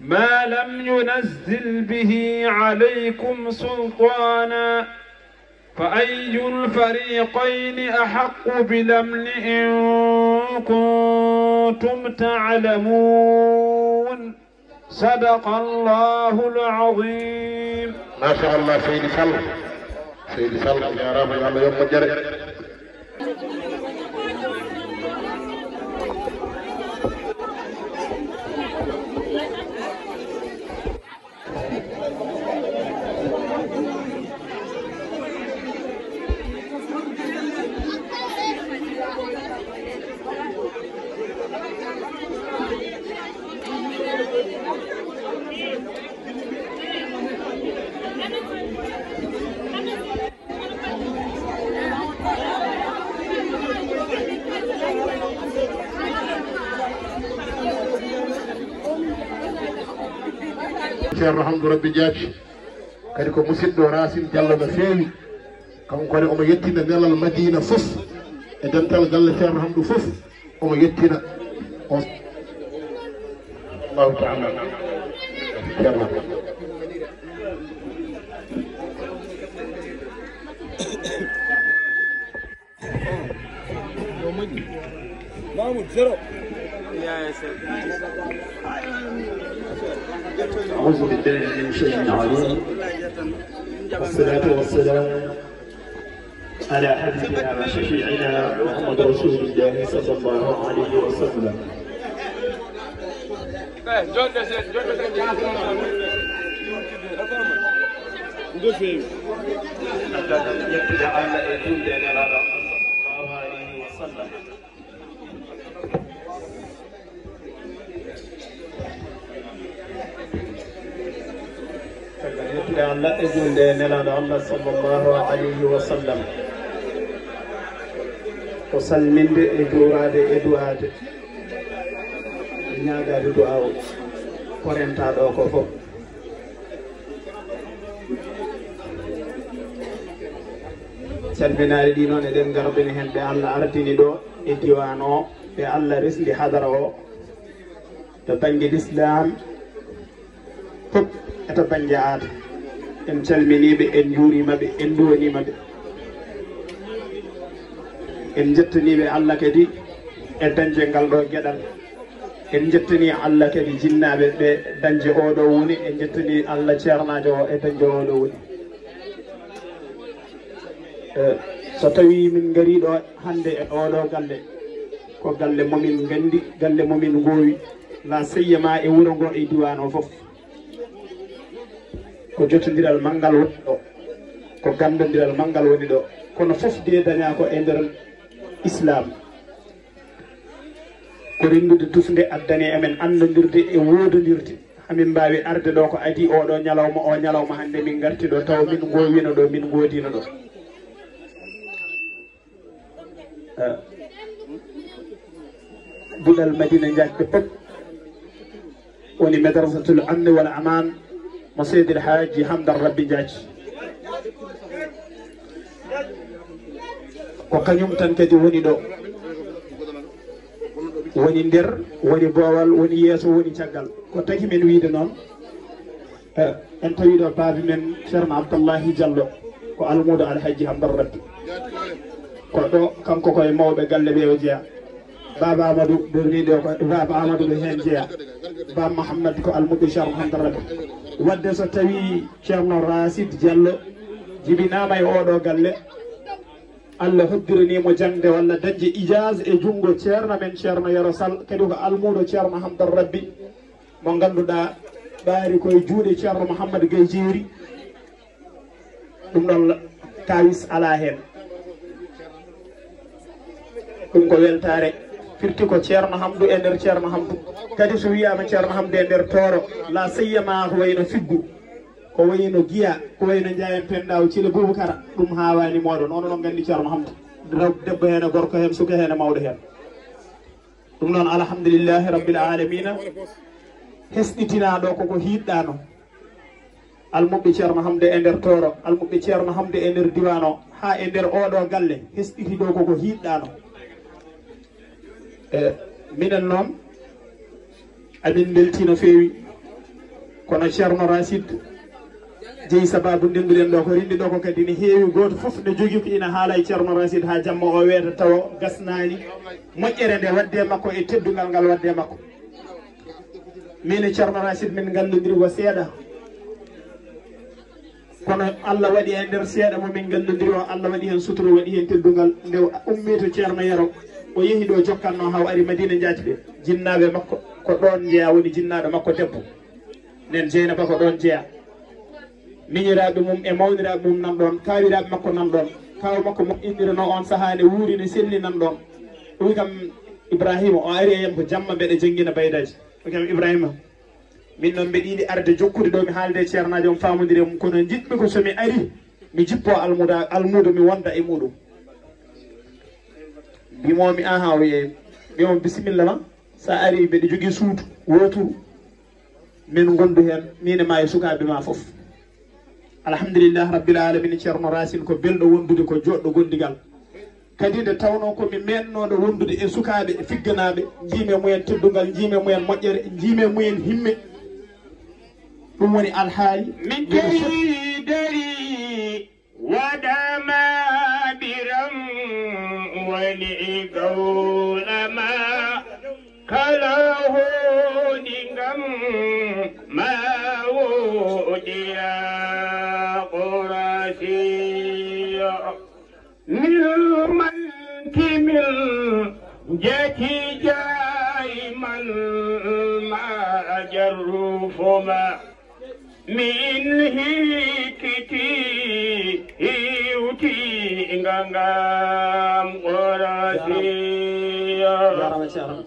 ما لم ينزل به عليكم سلطانا فأي الفريقين أحق بالأمن إن كنتم تعلمون صدق الله العظيم. ما شاء الله سيدي سلم يا رب الله يوم الجري. Ceerno Hamdou Rabbi Diaty kadi ko musidɗo Racine Diallo no feewi kankone omo yettina nelal Madina fof e dental galle Ceerno Hamdou fof omo yettina on Allahu ta'ala Ceerno Mahmoud zero. أعوذ بالله من الشيطان الرجيم والصلاة والسلام على حبيبنا وشفيعنا محمد رسول الله صلى الله عليه وسلم. Allah ejunde nelaɗo Allah sallllahu alayhi wa sallam ko salminde e jurade e du'ade e ñagade du'a o ko rentaɗo ko fof salminaɗe ɗi noon eɗen garbini hen ɓe Allah ardini ɗo e diwan o ɓe Allah resdi hadara o to banggue l'islam fof eto banggue aada en calminiɓe en juurimaɓe en duwanimaɓe en jettaniɓe Allah kadi e dañde ngal ɗo gueɗal en jettani Allah kadi jinnaɓe ɓe dañde oɗo woni en jettani Allah ceernajo o e dañde oɗo woni so tawi min gari ɗo hande e oɗo galle ko galle momin gandi galle momin gowi la seyyama e wuuro ngo e diwan o foof ko jottodiral manggal woni ɗo ko gandodiral manggal woni ɗo kono fof de daña ko e nder islam ko rendude tufde addani emen andodirde e wododirde hamin mbawi arde ɗo ko adi oɗo ñalawma hande min garti ɗo taw min gowino ɗo min godino ɗo buɗal Madina jaɓɓe pop woni madrasatul amni wal aman مسيد الحاج حمد الربي جاج وكنيوم تنكدي وني دو وني ندير وني بوال وني ياسو وني تياغال كو تاكي من ويد نون انت ويدو بابي من شيرنا عبد الله جالو كو المود الحاج حمد الربي كو دو كانكو كوي موبه galle be wajia baba amadou do ni do ko baba amadou be hen jeya ba mohammed ko almudi cheikh mohammed rabbi wadde so tawi ceerno rasid diallo jibinama e oɗo galle allah hoddirani mo jangde walla dañde ijaz e jungo ceerno men ceerno yero sall kadi ko almudo ceerno mohammed rabbi mo ganduɗa ɓaari koye juuɗe ceerno mohammed gay jeeri ɗum ɗon kawis ala hen ɗum ko weltare firti ko ceerno hamdou e nder ceerno hamdou kadi so wiyama ceerno hamdou e nder tooro la seyyama ko wayno figgu ko wayno giya ko wayno jayen pendaw cile boubacara ɗum hawani moɗon ono noon gandi ceerno hamdou debbo hen e gorko hen suka hen e mawɗo hen ɗum noon alhamdulillahi rabbil alamina hesɗitinaɗo koko hiɗɗano almuɓɓe ceerno hamde e nder tooro almuɓɓe ceerno hamde e nder diwan o ha e nder oɗo galle hesɗiti ɗo koko hiɗɗano minen noon amin belti no feewi kono ceerno rasid jeeyi sababu ndenduɗen ɗo ko rindi ɗo ko kadi ne heewi goto foof ne jogui ko ina haala e ceerno rasid ha jamma o weeta tawa gasnani moƴƴere nde wadde makko e teddugal ngal wadde makko min e ceerno rasid min gallodiri ko seeɗa kono Allah waɗi e nder seeɗa momin gallodiri o Allah waɗi hen suturo waɗi hen teddugal nde ummi to ceerno yero o yehi ɗo jokkanno haw ari madina jaati ɓe jinnaɓe makko ko ɗon jeeya woni jinnaɗo makko debbo nen jeynaba ko ɗon jeeya miñiraɓe mum e mawniraɓe mum nan ɗon kawiraɓe makko nan ɗon kaw makko mo indirano on saaha ne wuuri ne selli nan ɗon ɗum kam ibrahima o ari e yam ko jamma mbeɗa jangguina baydaji ɗum kam ibrahima min noon mbeɗa yiiɗi arde jokkude ɗo mi haalde ceernaji on famodire mum kono jiɗmi ko somi ari mi jippo almudo mi wonda e muɗum bimomi aha o yeeyi bimomi bisimilla ma sa ari mbeɗa jogui suudu woturu min gondu hen min e ma e sukaɓe ma foof alhamdulillah rabbil alamina ceerno rasil ko belɗo wondude ko joɗɗo gondigal kadi nde tawno komi mennoɗo wondude e sukaɓe e figganaɓe jiime mumen teddugal jiime mumen moƴƴere jiime mumen himme ɗum woni alhaali min tawi dari waɗama ɓiram woni gawlama kala hoɗi ngam ma woɗiya qorasiya milman kimil jeki jayman ma jarrufoma min hikiti hiwti ngangam qorasiya jarama ceerno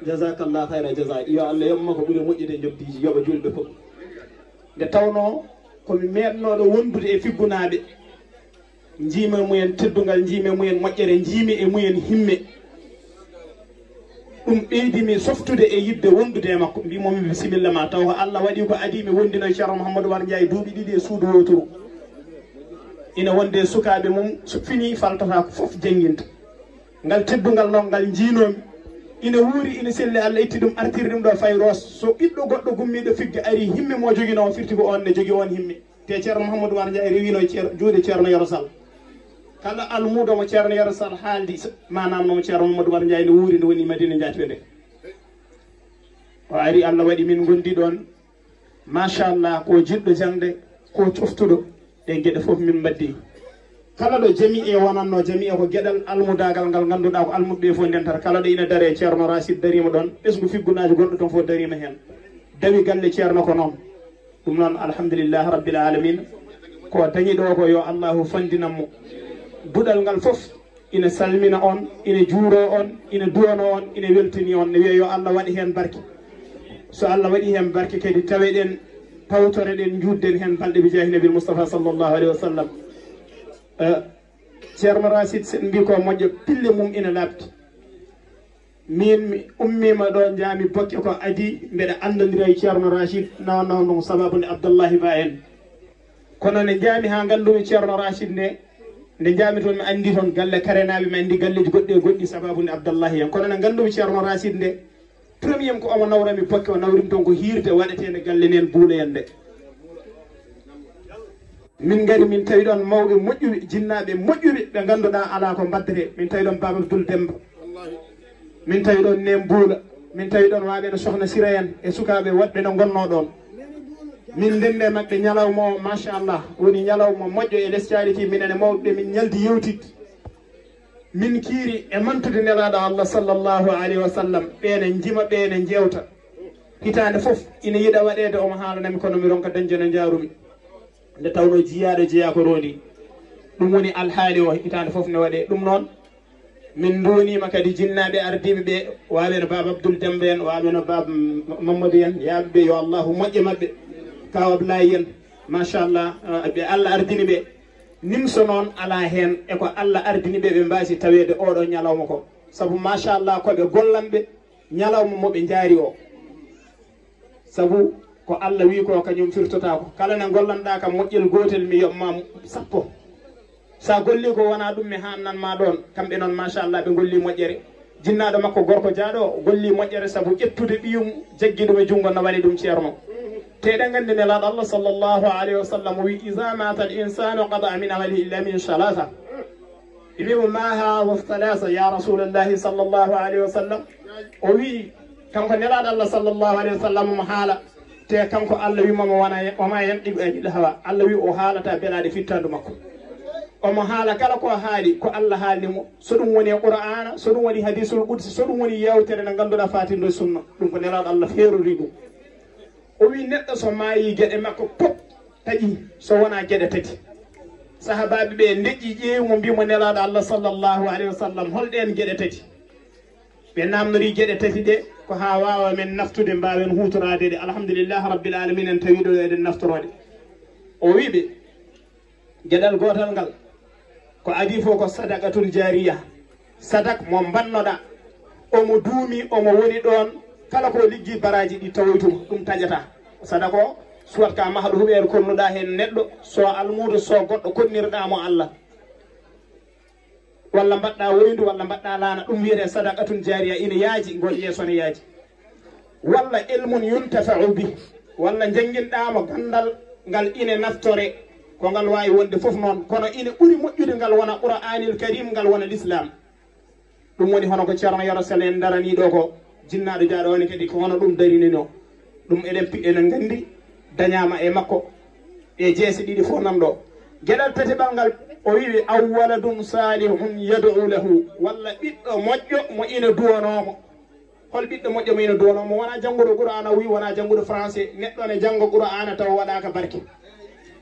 jasakallah hayra jasa yo Allah yamma ko ɓuuri moƴƴude jobdiji yoɓa julɓe fof nde tawno komi meɗnoɗo wondude e figgunaɓe jiime mumen teddugal jiime mumen moƴƴere jiimi e mumen himme ɗum ɓeydimi softude e yidde wondude e makko mbimomi bisimilla ma taw ko Allah waɗi ko adimi wondino ceerno Mouhamadou War Ndiaye duuɓi ɗiɗi e suudu woturu ina wonde sukaɓe mum so fini faltata ko foof jangguinta ngal teddugal noon ngal jiinomi ina wuuri ina selli Allah itti ɗum artiri ɗum ɗo fay ros so ɓiɗɗo goɗɗo gummiɗo figga ari himme mo joguino o firti ko on ne jogui on himme te ceerno Mouhamadou War Ndiaye rewino juuɗe ceerno Yero Sall kala almudo mo ceerno Yero Sall haaldi manam nomo ceerno Mouhamadou War Ndiaye ne wuuri nde woni Madina jaati ɓe o ari Allah waɗi min gondi ɗon machallah ko jiɗɗo jangde ko coftuɗo ɗe gueɗe foof min mbaddi kala ɗo jami e wonanno jami e ko gueɗal almudagal ngal ganduɗa ko almuɓe fof ndentata kala ɗo ina daare ceerno Rasid darima ɗon ɓesgu figgunaji gonɗo toon fof darima hen dawi galle ceerno ko noon ɗum noon alhamdulillah rabbil alamin ko dañi ɗo ko yo allahu fandinanmo duɗal ngal foof ina salmina on ina juuro on ina duwano on ina weltini on ne wiya yo Allah waɗi hen barke so Allah waɗi hen barke kadi taweɗen pawtoreɗen judden hen balɗe bi jahi nabil Mustafa sallllahu alayhi wa sallam ceerno Rasid sen mbi ko moƴƴo pille mum ina labti min ummima ɗo jaami bokke ko adi mbeɗa andodira e ceerno rachid nawno ɗum sababu nde abdoullahi ba en kono nde jaami ha gandumi ceerno rachid nde jaami toon mi andi toon galle karenaɓe mi andi galleji goɗɗi e goɗɗi sababu nde abdoullahi en kono nde gandumi ceerno rachid nde premier ko omo nawrami bokke o nawrim toon ko hirde waɗetede galle nden buule en nde min gari min tawi ɗon mawɓe moƴƴuɓe jinnaɓe moƴƴuɓe ɓe ganduɗa ala ko baddete min tawi ɗon baba Abdoul Demba min tawi ɗon nen buula min tawi ɗon waɓe no sohna Sira en e sukaɓe woɗɓe no gonno ɗon min ndende mabɓe ñalawma o machallah woni ñalawma moƴƴo e less Thialiki minen e mawɓe min ñaldi yewtid min kiiri e mantude nelaɗo Allah sallllahu alayhi wa sallam ɓene jima ɓene jewta hitande foof ina yiiɗa waɗede omo haalanami kono mi ronka dañde no jarumi nde tawno jiyaɗo jeeya ko rondi ɗum woni alhaali o hitande foof ne waɗe ɗum noon min donima kadi jinnaɓe ardiɓe ɓe waɓe no baba Abdoul Demba en waɓe no baba Mamadou en yaaɓe ɓe yo allahu moƴƴe mabɓe kaw Ablaye en machallah ɓe Allah ardini ɓe nimso noon ala hen eko Allah ardini ɓe ɓe mbasi tawede oɗo ñalawma ko saabu machallah koɓe gollanɓe ñalawma moɓe jaari o saabu ko Allah wi ko kañum firtota ko kala ne gollanɗa kam moƴƴel gotel mi yoɓma sappo sa golli ko wona ɗum mi hannanma ɗon kamɓe noon machallah ɓe golli moƴƴere jinnaɗo makko gorko jaaɗo o golli moƴƴere saabu ƴettude ɓiyum jaggi ɗum e junggo no waɗi ɗum ceerno te eɗen gandi nelaɗo Allah sallllahu alayhi wa sallam wi isa mata al insanu qada min amalihi illa min salasa imimo ma hada thalasa ya rasulallahi sallllahu alayhi wa sallam o wi kanko nelaɗo Allah sallllahu alayhi wa sallam mo haala te kanko Allah wimamo woma yanɗiɓe ajiɗo hawa Allah wi o haalata beelade fittandu makko omo haala kala ko haali ko Allah haalnimo so ɗum woni e qur'ana so ɗum woni hadisul qudsi so ɗum woni yewtere nde ganduɗa fatindo sunna ɗum ko nelaɗo Allah feerori ɗum o wi neɗɗo so maayi gueɗe makko pop taƴi so wona gueɗe tati sahabaɓe ɓe deƴƴi ƴeewimo mbimo nelaɗo Allah sallllahu alayhi wa sallam holɗen gueɗe tati ɓe namnori gueɗe tati ɗe ko ha wawa men naftude mbawen hutorade ɗe alhamdulillah rabbil alamin en tawi ɗo eɗen naftorode o wiɓe gueɗal gotal ngal ko adi fof ko sadaqatul jariya sadak mo bannoɗa omo duumi omo woni ɗon kala ko liggi baraji ɗi tawoytuma ɗum taƴata sadaka o suwat ka maha ɗo huɓere konnuɗa hen neɗɗo so almudo so goɗɗo konnirɗamo Allah walla mbaɗɗa woyndu walla mbaɗɗa laana ɗum wiyete sadaqatun jariya ina yaaji ngol yeeso ne yaaji walla ilmun yuntafau bi walla jangguinɗamo gandal ngal ine naftore ko ngal wawi wonde foof noon kono ine ɓuuri moƴƴude ngal wona qur'anil karim ngal wona l'islam ɗum woni hono ko ceerno Yoro Sele en daraniɗo ko jinnaɗo jaaɗo woni kadi ko hono ɗum darinino ɗum eɗen gandi dañama e makko e jeese ɗiɗi fof nan ɗo gueɗal tateɓal ngal o wiwi aw waladum salihun yad'u lahu walla ɓiɗɗo moƴƴo mo ina duwanomo hol ɓiɗɗo moƴƴo mo ina duwanomo wona jannguɗo qur'ana wi wona jannguɗo français neɗɗo ne jangga qur'ana taw waɗaka barke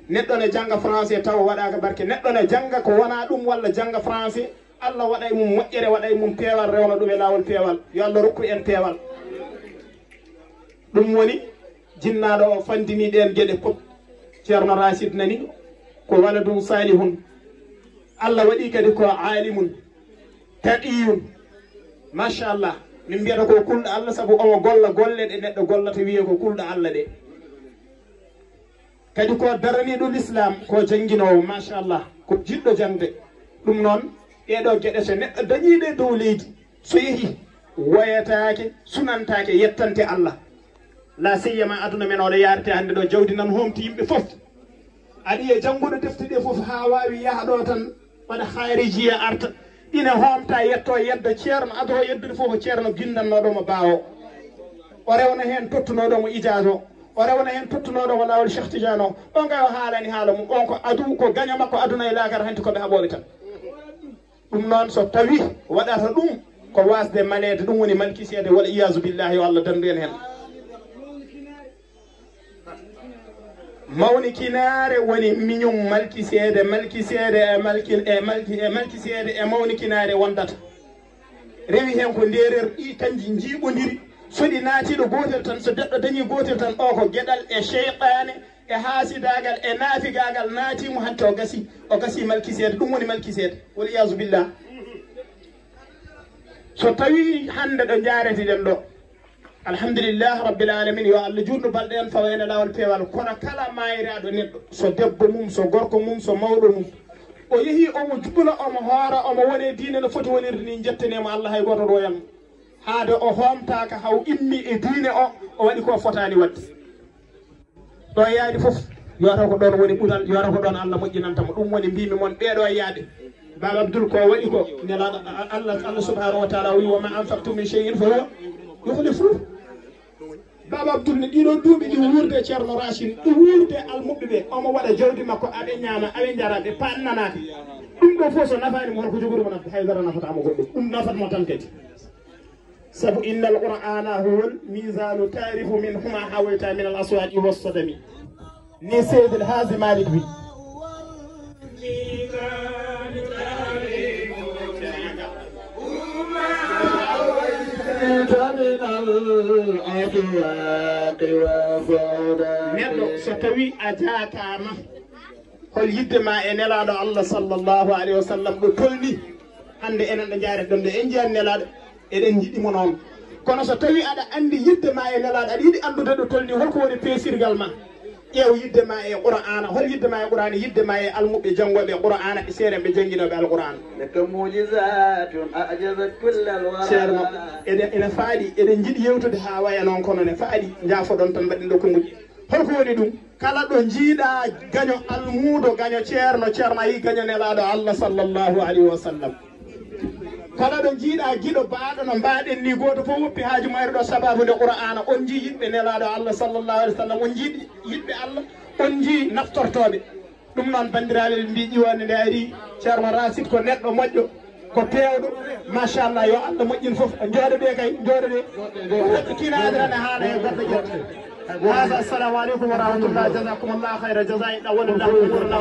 neɗɗo ne jangga français taw waɗaka barke neɗɗo ne jangga ko wona ɗum walla jangga français Allah waɗay mum moƴƴere waɗay mum peewal rewna ɗum e lawol peewal yo Allah rokku en peewal ɗum woni jinnaɗo o fandini ɗen gueɗe pop ceerno Rachid nani ko waladum salihun Allah waɗi kadi ko alimun taqiyun machallah min mbiyata ko kulɗo Allah saabu omo golla golle ɗe neɗɗo gollata wiye ko kulɗo Allah ɗe kadi ko daraniɗo l'islam ko jangguinowo machallah ko jiɗɗo jangde ɗum noon ɗeɗo gueɗe so neɗɗo dañiɗe dow leydi so yeehi woyatake sunantake yettante Allah la siyama aduna men oɗo yarete hande ɗo jawdi nan homti yimɓe foof aɗa e jangguɗo defte ɗe foof ha wawi yaaha ɗo tan waɗa haarijiya arta ina homta yetto yedda ceerno ado yeddude fof ko ceerno guindannoɗomo baawo o rewna hen tottunoɗomo ijage o rewna hen tottunoɗomo lawol Cheikh Tidiane o on kay o haalani haala mum on ko adu ko gaña makko aduna e lakara hanti koɓe haɓoɓe tan ɗum noon so tawi waɗata ɗum ko wasde malede ɗum woni malkisede wal iyasu billahi yo Allah dandu en hen mawni kinare woni miñum malkisede malkisede e mawni kinare wondata rewi hen ko nderer ɗi kanji jiiɓodiri soɗi naatiɗo gotel tan so deɗɗo dañi gotel tan o ko gueɗal e cheytane e haasidagal e naafigagal naatimo hante o gasi malkisede ɗum woni malkisede wal iyasu billah so tawi hande ɗo jaaretiɗen ɗo alhamdulillah rabbil alamin yo Allah junnu balɗe en fawene lawol pewal kono kala mayiraɗo neɗɗo so debbo mum so gorko mum so mawɗo mum o yeehi omo jubla omo hoora omo wone diine no foti wonirde ni jettanemo Allah hay goto royam haade o homtaka haw immi e diine o waɗi ko fotani wadde ɗo yaadi foof yota ko ɗon woni ɓural yota ko ɗon Allah moƴƴinantamo ɗum woni mbimi moon ɓeeɗo yaade baba Abdoul ko waɗi ko nelaɗo Allah subhanahu wa taala wi wa ma anfaqtum min shay'in fa huwa yukhlifuhu baba Abdoul ne ɗiɗo duuɓi ɗi wurde ceerno Racine ɗi wurde almuɓɓe ɓe omo waɗa jawdi makko aɓe ñaama aɓe jara ɓe pannanaka ɗum ɗo fof so nafani mo holko jogorimo nafde haydara nafatamo goɗɗum ɗum nafatmo tan kadi sabu inna al qur'ana huwa al misanu tarifu min huma hawayta min al aswaqi wassadami ni Seydil Haaji Malick wi neɗɗo so tawi a jaatama hol yidde ma e nelaɗo Allah sallllahu alayhi wa sallam ɗo tolni hande enen ɗo jaret ɗon ɗo en jiyani nelaɗo eɗen jiɗɗimo noon kono so tawi aɗa andi yidde ma e nelaɗo aɗa yiɗi andude ɗo tolni holko woni peesirgal ma ƴeew yidde ma e qur'ana hol yidde ma e qur'ana yidde ma e almuɓe janggoɓe qur'ana e seerenɓe janguinoɓe alqur'ana ceerno ene faaɗi eɗen jiiɗi yewtude ha waya noon kono ne faaɗi jaafoɗon tan mbaɗen ɗo ko moƴƴi holko woni ɗum kala ɗo jiiɗa gaño almuudo gaño ceerno yi gaño nelaɗo Allah sallllahu alayhi wa sallam kala ɗo jiiɗa giɗo baaɗo no mbaɗen ni goto fof woppi haaju mayre ɗo sababude qur'ana on jii yiɓɓe nelaɗo Allah sallllahu alih w sallam on jiiɗi yiɓɓe Allah on jii naftortoɓe ɗum noon bandiraɓe ɓe mbi ƴiwande nde ari ceerno Racine ko neɗɗo moƴƴo ko pewɗo machallah yo Allah moƴƴin foof jooɗoɓe kay jooɗoɓe neɗɗo kinadirane haala e goɗɗo ƴetta hada assalamu aleykum wa rahmatullah jasakumullah hayra jasa ɗa woni ɗaɓurna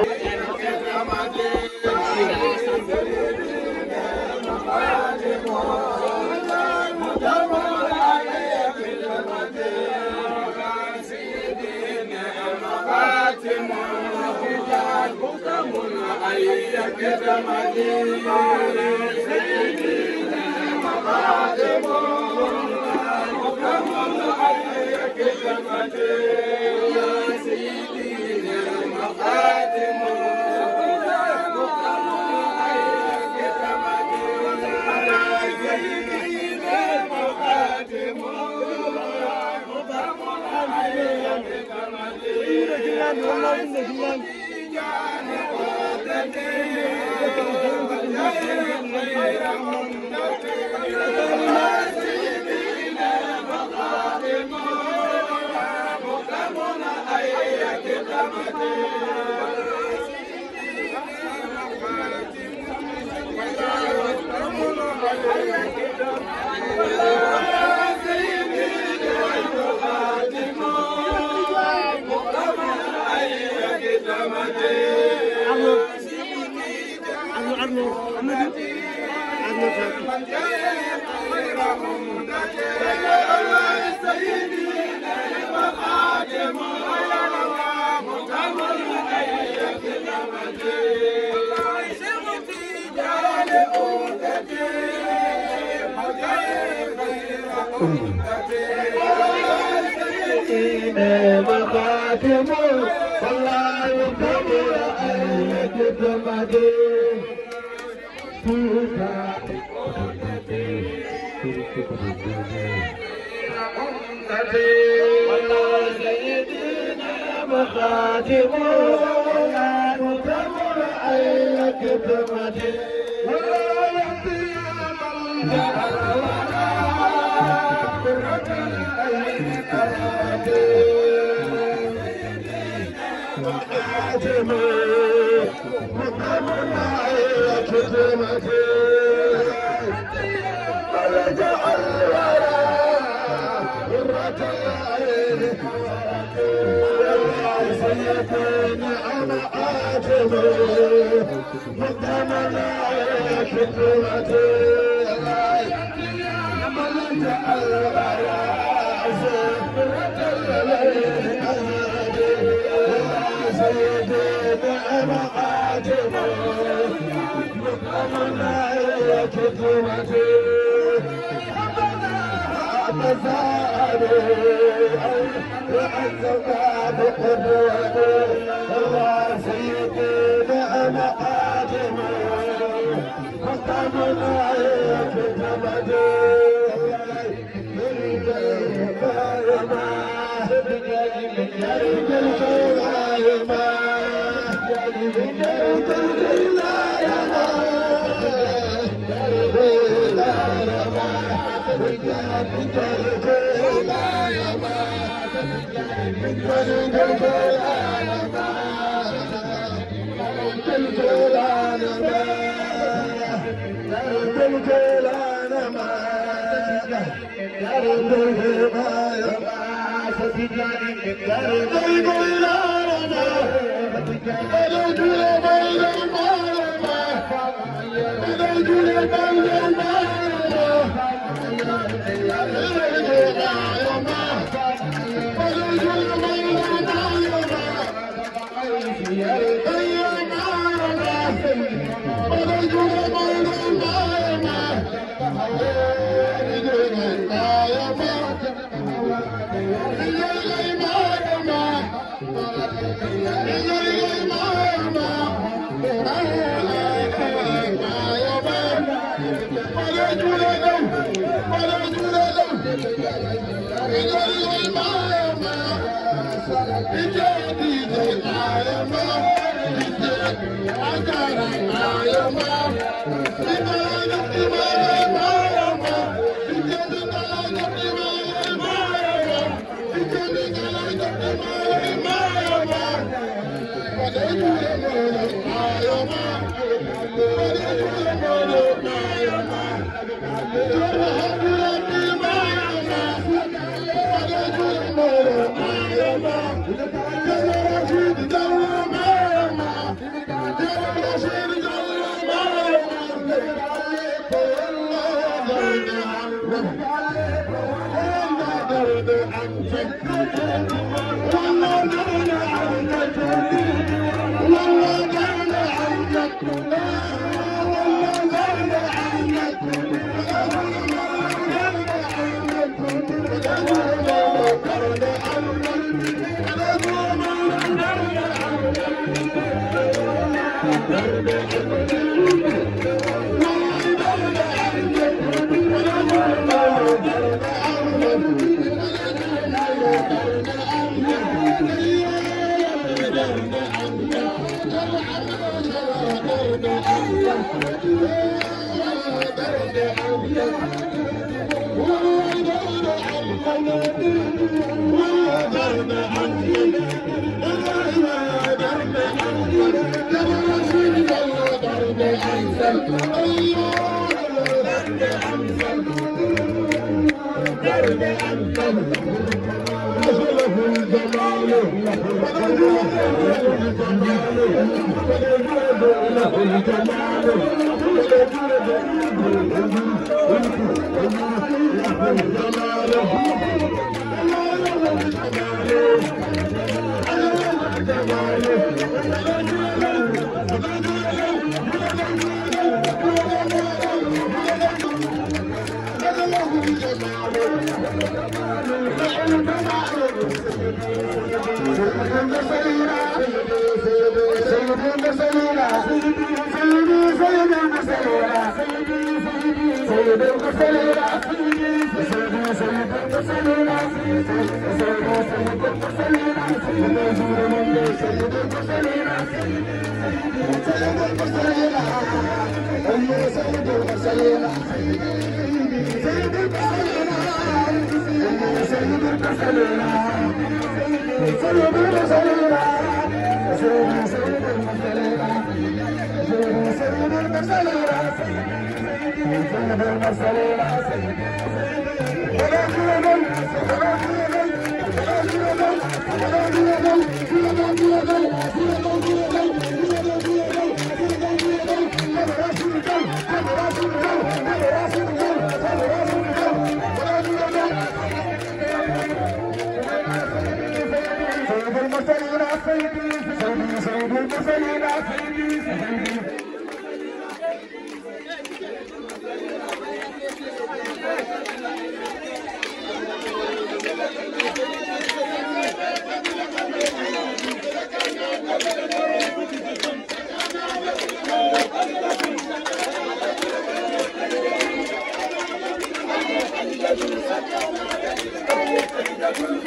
Thank you.